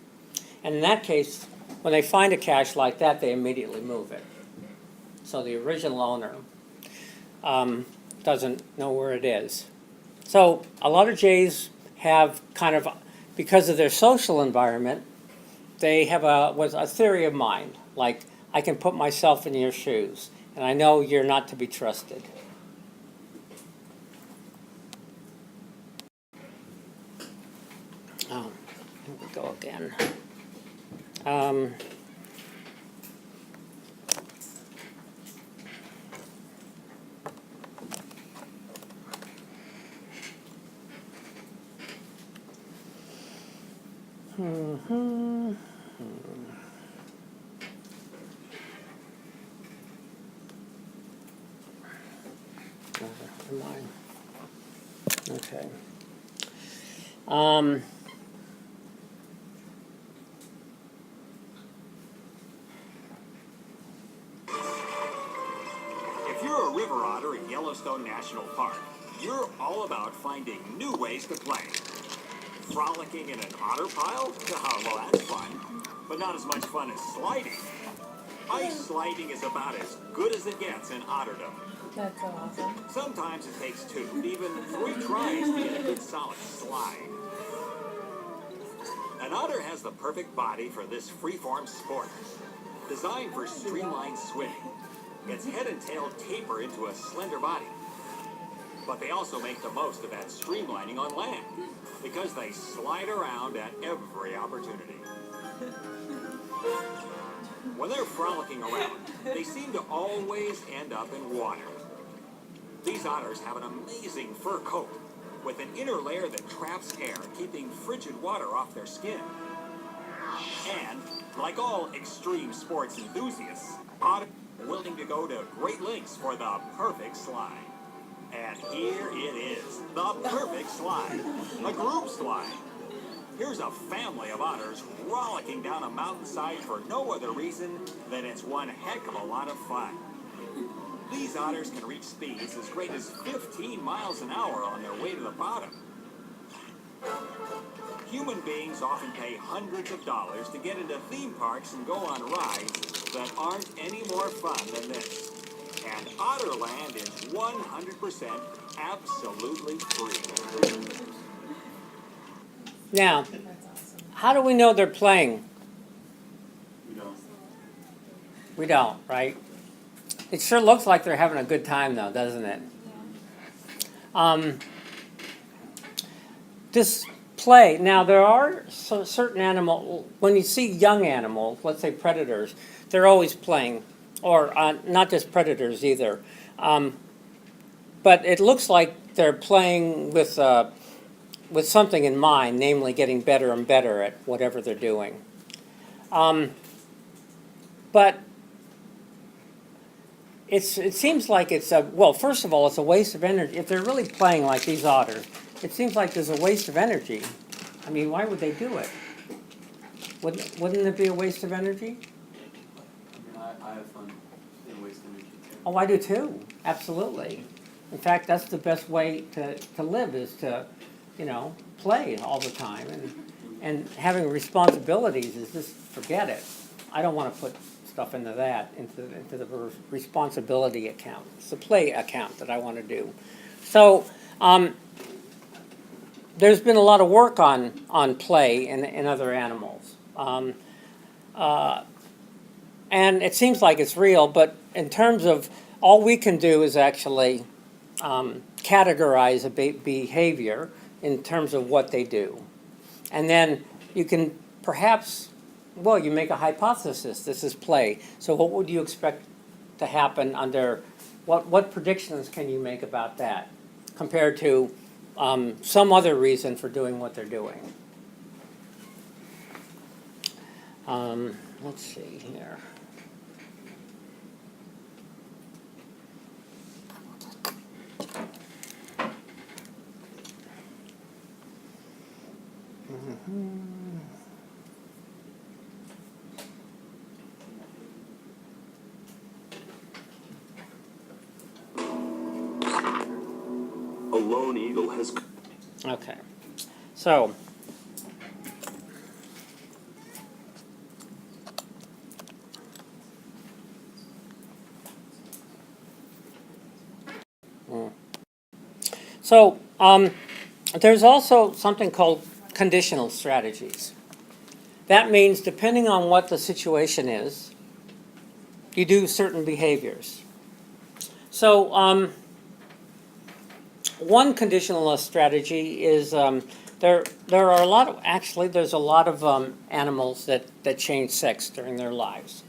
And in that case, when they find a cache like that, they immediately move it. So the original owner doesn't know where it is. So a lot of jays have kind of, because of their social environment, they have a theory of mind. Like, I can put myself in your shoes, and I know you're not to be trusted. Oh, here we go again. Okay. Yellowstone National Park, you're all about finding new ways to play. Frolicking in an otter pile? Oh, well, that's fun, but not as much fun as sliding. Ice sliding is about as good as it gets in otterdom. That's so awesome. Sometimes it takes 2, even 3 tries to get a good solid slide. An otter has the perfect body for this freeform sport. Designed for streamlined swimming, its head and tail taper into a slender body. But they also make the most of that streamlining on land, because they slide around at every opportunity. When they're frolicking around, they seem to always end up in water. These otters have an amazing fur coat, with an inner layer that traps air, keeping frigid water off their skin. And, like all extreme sports enthusiasts, otters are willing to go to great lengths for the perfect slide. And here it is, the perfect slide, a group slide. Here's a family of otters rollicking down a mountainside for no other reason than it's one heck of a lot of fun. These otters can reach speeds as great as 15 miles an hour on their way to the bottom. Human beings often pay hundreds of dollars to get into theme parks and go on rides that aren't any more fun than this. And Otterland is 100% absolutely free. Now, how do we know they're playing? We don't. We don't, right? It sure looks like they're having a good time, though, doesn't it? This play, now there are certain animals, when you see young animals, let's say predators, they're always playing, or not just predators either. But it looks like they're playing with something in mind, namely getting better and better at whatever they're doing. But it seems like it's well, first of all, it's a waste of energy. If they're really playing like these otters, it seems like there's a waste of energy. I mean, why would they do it? Wouldn't it be a waste of energy? I have fun in waste energy too. Oh, I do too. Absolutely. In fact, that's the best way to live, is to, play all the time. And having responsibilities is just forget it. I don't want to put stuff into that, into the responsibility account. It's the play account that I want to do. So there's been a lot of work on play in other animals. And it seems like it's real, but in terms of all we can do is actually categorize a behavior in terms of what they do. And then you can perhaps, well, you make a hypothesis. This is play. So what would you expect to happen under, what predictions can you make about that compared to some other reason for doing what they're doing? Let's see here. A lone eagle has... Okay, so there's also something called conditional strategies. That means depending on what the situation is, you do certain behaviors. So one conditional strategy is there are a lot of, actually there's a lot of animals that change sex during their lives.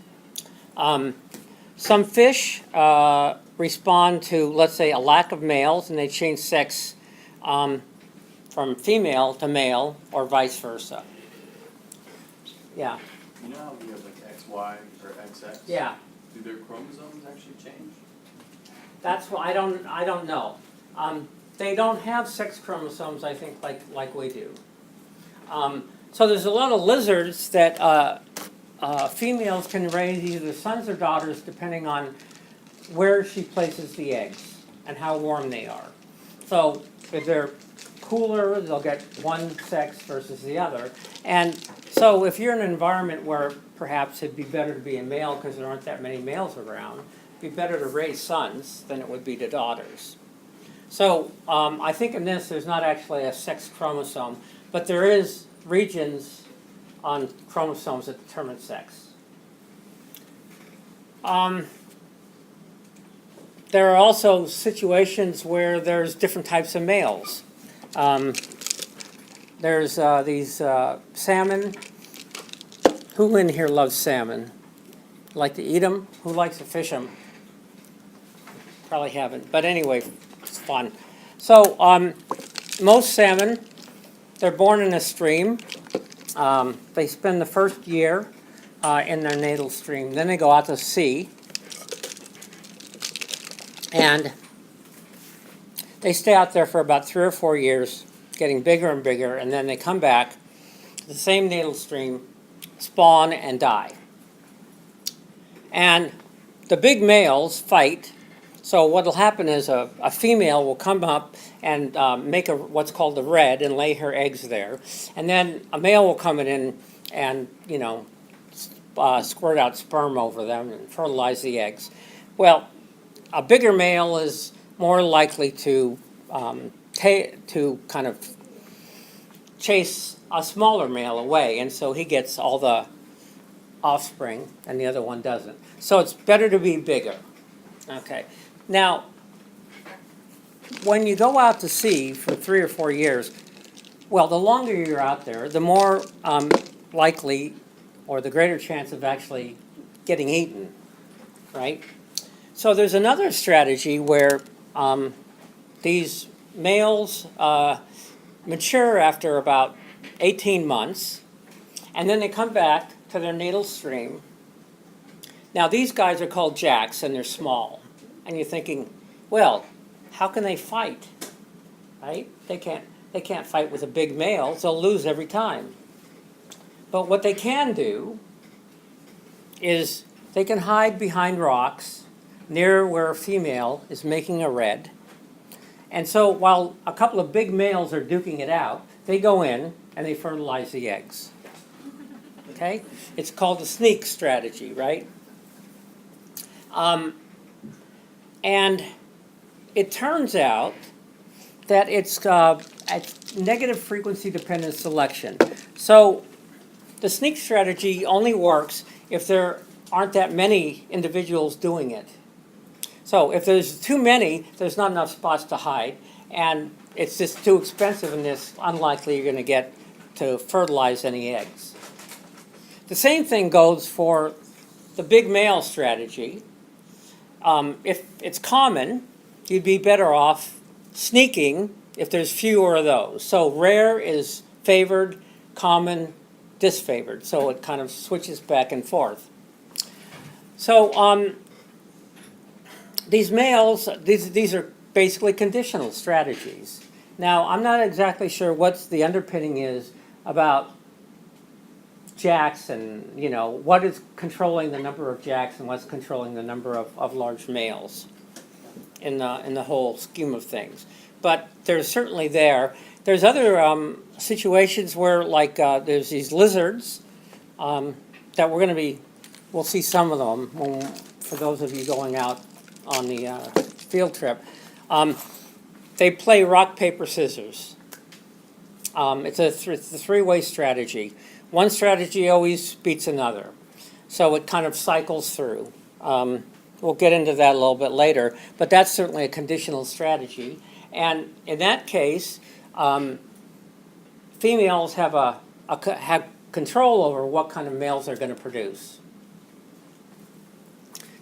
Some fish respond to, let's say, a lack of males, and they change sex from female to male or vice versa. Yeah. You know how we have like XY or XX? Yeah. Do their chromosomes actually change? That's what I don't know. They don't have sex chromosomes, I think, like we do. So there's a lot of lizards that females can raise either sons or daughters depending on where she places the eggs. and how warm they are. So if they're cooler, they'll get one sex versus the other. And so if you're in an environment where perhaps it'd be better to be a male because there aren't that many males around, it'd be better to raise sons than it would be to daughters. So I think in this there's not actually a sex chromosome, but there is regions on chromosomes that determine sex. There are also situations where there's different types of males. There's these salmon. Who in here loves salmon? Like to eat them? Who likes to fish them? Probably haven't, but anyway, it's fun. So most salmon, they're born in a stream. They spend the first year in their natal stream. Then they go out to sea. And they stay out there for about 3 or 4 years, getting bigger and bigger, and then they come back to the same natal stream, spawn, and die. And the big males fight. So what will happen is a female will come up and make what's called a red and lay her eggs there. And then a male will come in and squirt out sperm over them and fertilize the eggs. Well, a bigger male is more likely to kind of chase a smaller male away, and so he gets all the offspring, and the other one doesn't. So it's better to be bigger. Okay. Now, when you go out to sea for 3 or 4 years, well, the longer you're out there, the more likely or the greater chance of actually getting eaten, right? So there's another strategy where these males mature after about 18 months, and then they come back to their natal stream. Now these guys are called jacks, and they're small. And you're thinking, well, how can they fight? Right? They can't fight with a big male, so they'll lose every time. But what they can do is they can hide behind rocks near where a female is making a red. And so while a couple of big males are duking it out, they go in and they fertilize the eggs. Okay? It's called the sneak strategy, right? And it turns out that it's negative frequency dependent selection. So the sneak strategy only works if there aren't that many individuals doing it. So if there's too many, there's not enough spots to hide, and it's just too expensive and it's unlikely you're going to get to fertilize any eggs. The same thing goes for the big male strategy. If it's common, you'd be better off sneaking if there's fewer of those. So rare is favored, common, disfavored. So it kind of switches back and forth. So these males, these are basically conditional strategies. Now, I'm not exactly sure what the underpinning is about jacks and, what is controlling the number of jacks and what's controlling the number of large males in the whole scheme of things. But they're certainly there. There's other situations where, like, there's these lizards that we'll see some of them for those of you going out on the field trip. They play rock, paper, scissors. It's a three-way strategy. One strategy always beats another. So it kind of cycles through. We'll get into that a little bit later, but that's certainly a conditional strategy. And in that case, females have have control over what kind of males they're going to produce.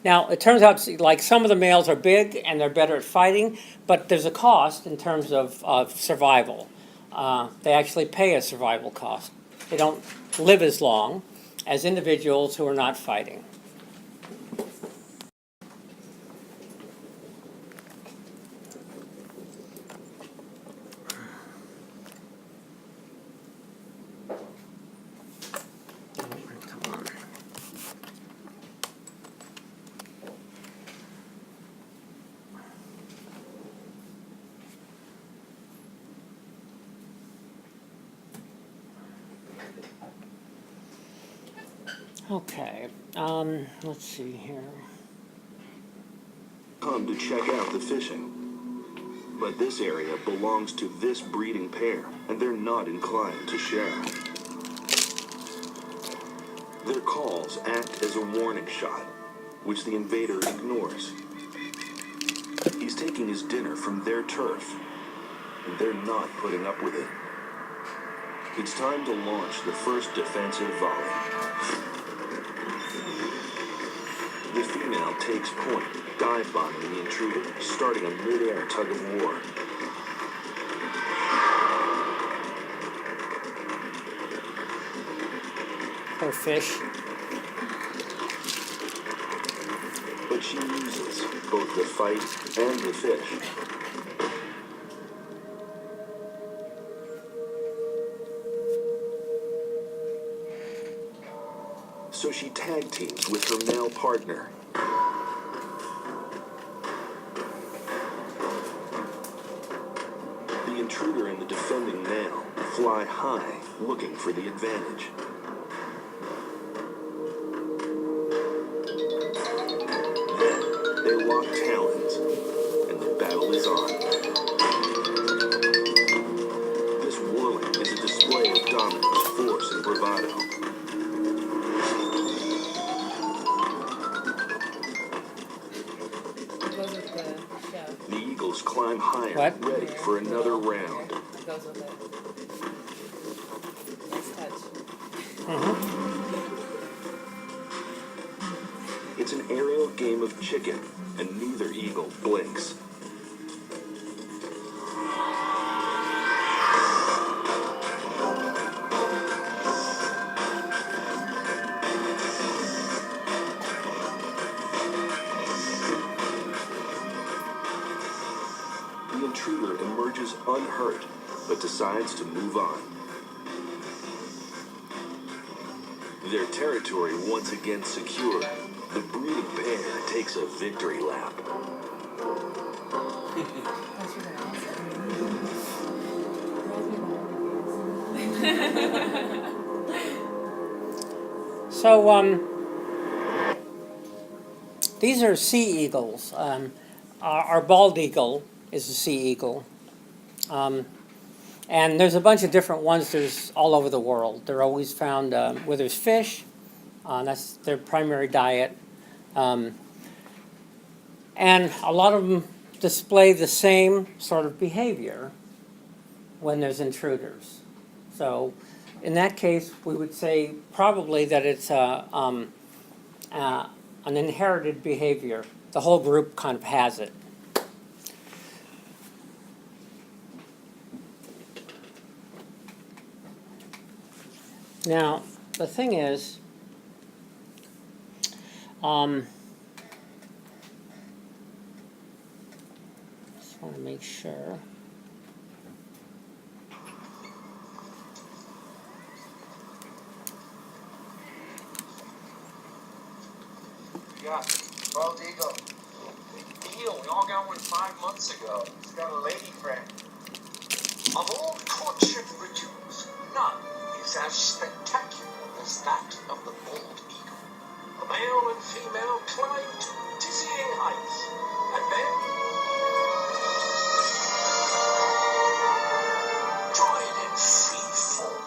Now, it turns out like some of the males are big and they're better at fighting, but there's a cost in terms of survival. They actually pay a survival cost. They don't live as long as individuals who are not fighting. Okay, let's see here. Come to check out the fishing. But this area belongs to this breeding pair, and they're not inclined to share. Their calls act as a warning shot, which the invader ignores. He's taking his dinner from their turf, and they're not putting up with it. It's time to launch the first defensive volley. The female takes point, dive bombing the intruder, starting a mid-air tug of war. Poor fish. But she uses both the fight and the fish. So she tag teams with her male partner. The intruder and the defending male fly high, looking for the advantage. Then they lock talons, and the battle is on. This whirling is a display of dominance, force, and bravado. The eagles climb higher, What? ready for another round. It goes with it. Nice touch. It's an aerial game of chicken, and neither eagle blinks. The intruder emerges unhurt, but decides to move on. Their territory once again secure, the breeding pair takes a victory lap. So, these are sea eagles. Our bald eagle is a sea eagle. And there's a bunch of different ones. There's all over the world. They're always found where there's fish. That's their primary diet. And a lot of them display the same sort of behavior when there's intruders. So in that case, we would say probably that it's an inherited behavior. The whole group kind of has it. Now, the thing is, just want to make sure. Yeah, bald eagle. Biol, we all got one 5 months ago. He's got a lady friend. Of all courtship rituals, none is as spectacular as that of the bald eagle. The male and female climb to dizzying heights, and then join in free fall,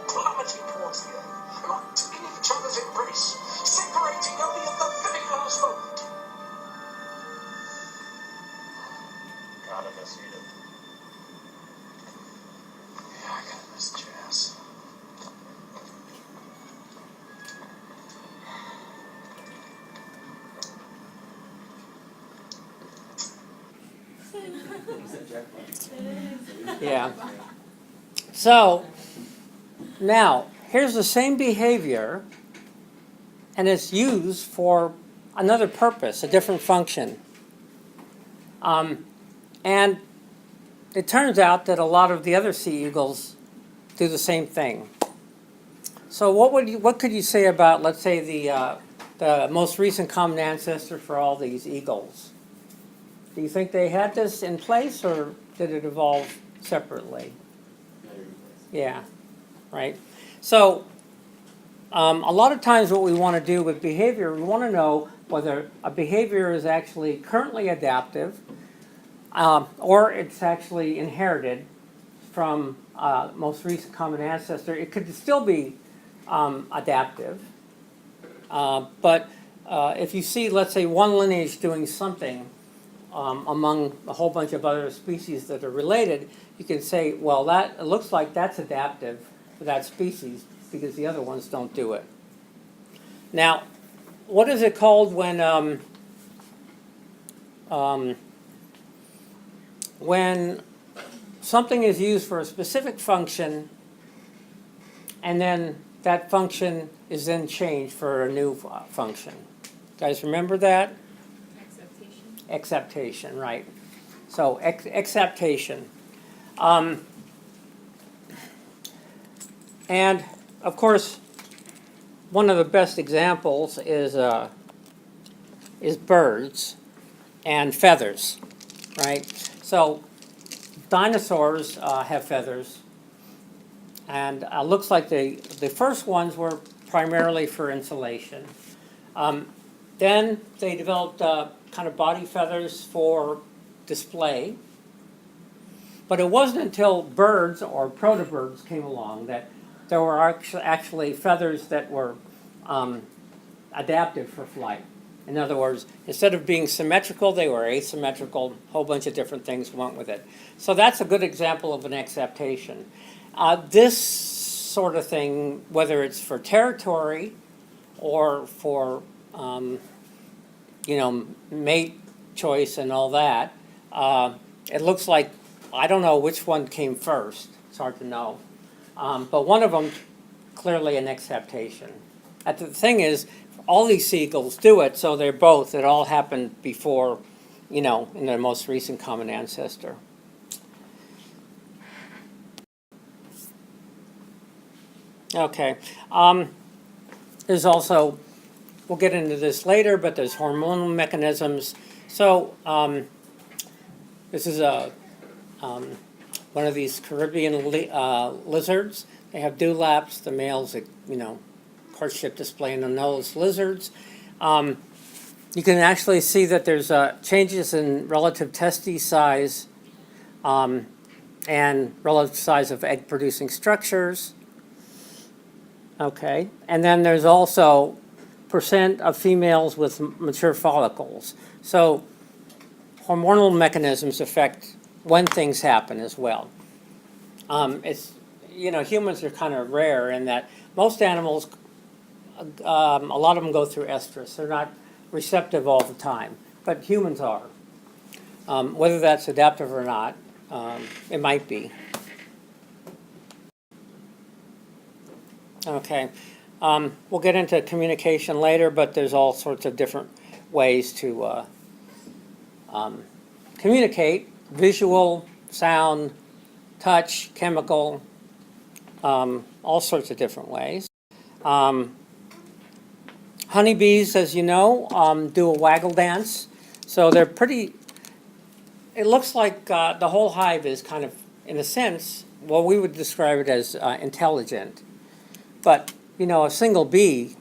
plummeting towards the earth, locked in each other's embrace, separating only at the very last moment. God, I miss Edith. Yeah, I gotta miss Jazz. Yeah. So, now, here's the same behavior, and it's used for another purpose, a different function. And it turns out that a lot of the other sea eagles do the same thing. So what could you say about, let's say, the most recent common ancestor for all these eagles? Do you think they had this in place, or did it evolve separately? Yeah, right. So a lot of times what we want to do with behavior, we want to know whether a behavior is actually currently adaptive or it's actually inherited from most recent common ancestor. It could still be adaptive, but if you see, let's say, one lineage doing something among a whole bunch of other species that are related, you can say, well, it looks like that's adaptive for that species because the other ones don't do it. Now, what is it called when something is used for a specific function and then that function is then changed for a new function? Guys remember that? Acceptation, right. So acceptation. And of course, one of the best examples is birds and feathers, right? So dinosaurs have feathers, and looks like the first ones were primarily for insulation. Then they developed kind of body feathers for display. But it wasn't until birds or protobirds came along that there were actually feathers that were adaptive for flight. In other words, instead of being symmetrical, they were asymmetrical. A whole bunch of different things went with it. So that's a good example of an acceptation. This sort of thing, whether it's for territory or for mate choice and all that, it looks like, I don't know which one came first. It's hard to know. But one of them, clearly an acceptation. And the thing is, all these seagulls do it, so they're both. It all happened before, in their most recent common ancestor. Okay. There's also, we'll get into this later, but there's hormonal mechanisms. So this is one of these Caribbean lizards. They have dewlaps. The males, courtship display in those lizards. You can actually see that there's changes in relative testes size and relative size of egg-producing structures. Okay, and then there's also percent of females with mature follicles. So hormonal mechanisms affect when things happen as well. Humans are kind of rare in that most animals, a lot of them go through estrus. They're not receptive all the time, but humans are. Whether that's adaptive or not, it might be. Okay, we'll get into communication later, but there's all sorts of different ways to communicate: visual, sound, touch, chemical, all sorts of different ways. Honeybees, as you know, do a waggle dance. So they're pretty, it looks like the whole hive is kind of, in a sense, well, we would describe it as intelligent. But, a single bee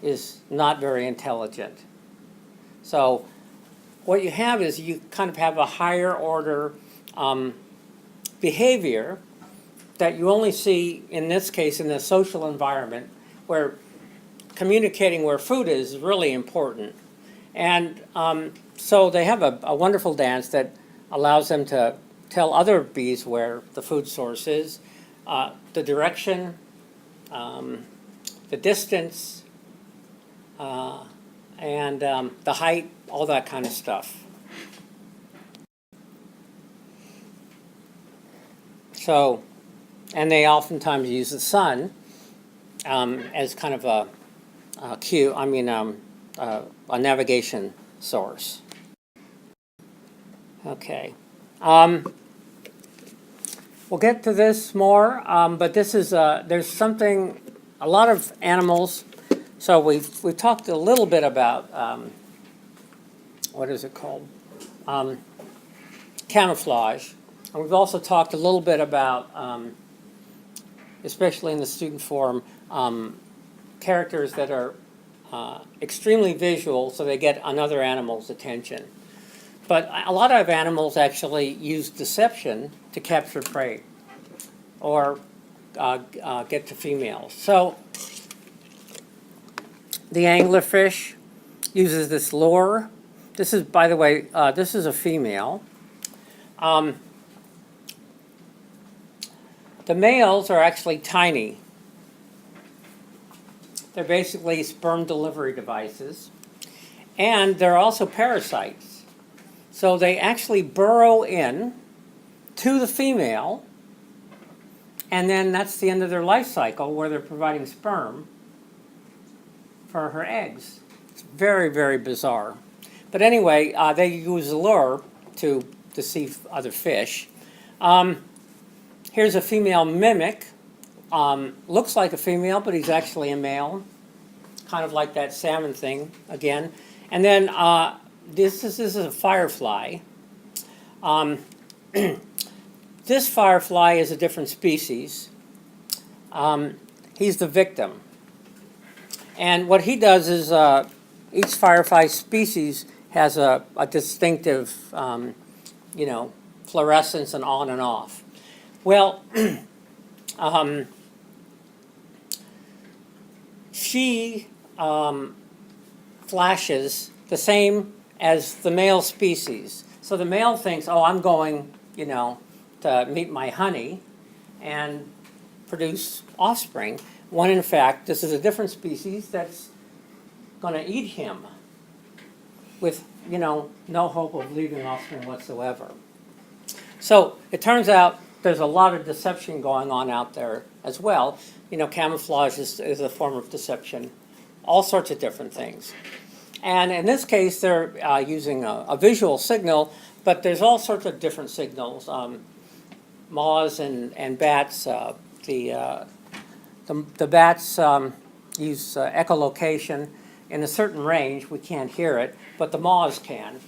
is not very intelligent. So what you have is you kind of have a higher order behavior that you only see, in this case, in the social environment, where communicating where food is really important. And so they have a wonderful dance that allows them to tell other bees where the food source is, the direction, the distance, and the height, all that kind of stuff. So, and they oftentimes use the sun as kind of a navigation source. Okay. We'll get to this more, but this is, there's something, a lot of animals, so we've talked a little bit about, what is it called? Camouflage. And we've also talked a little bit about, especially in the student forum, characters that are extremely visual, so they get another animal's attention. But a lot of animals actually use deception to capture prey or get to females. So the anglerfish uses this lure. This is, by the way, this is a female. The males are actually tiny. They're basically sperm delivery devices. And they're also parasites. So they actually burrow in to the female, and then that's the end of their life cycle where they're providing sperm for her eggs. It's very, very bizarre. But anyway, they use a lure to deceive other fish. Here's a female mimic. Looks like a female, but he's actually a male. Kind of like that salmon thing again. And then this is a firefly. This firefly is a different species. He's the victim. And what he does is each firefly species has a distinctive, fluorescence and on and off. Well, she flashes the same as the male species. So the male thinks, oh, I'm going, to meet my honey and produce offspring, when in fact this is a different species that's going to eat him with, no hope of leaving offspring whatsoever. So it turns out there's a lot of deception going on out there as well. Camouflage is a form of deception, all sorts of different things. And in this case, they're using a visual signal, but there's all sorts of different signals. Moths and bats, the bats use echolocation in a certain range. We can't hear it, but the moths can.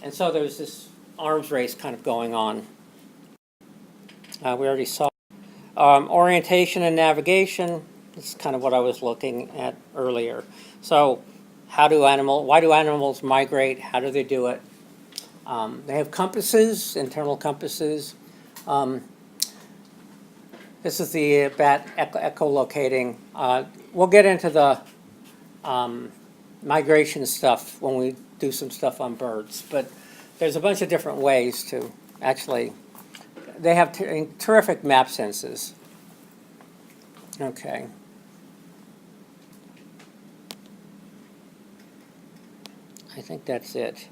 And so there's this arms race kind of going on. We already saw orientation and navigation. This is kind of what I was looking at earlier. So why do animals migrate? How do they do it? They have compasses, internal compasses. This is the bat echolocating. We'll get into the migration stuff when we do some stuff on birds, but there's a bunch of different ways to actually, they have terrific map senses. Okay. I think that's it.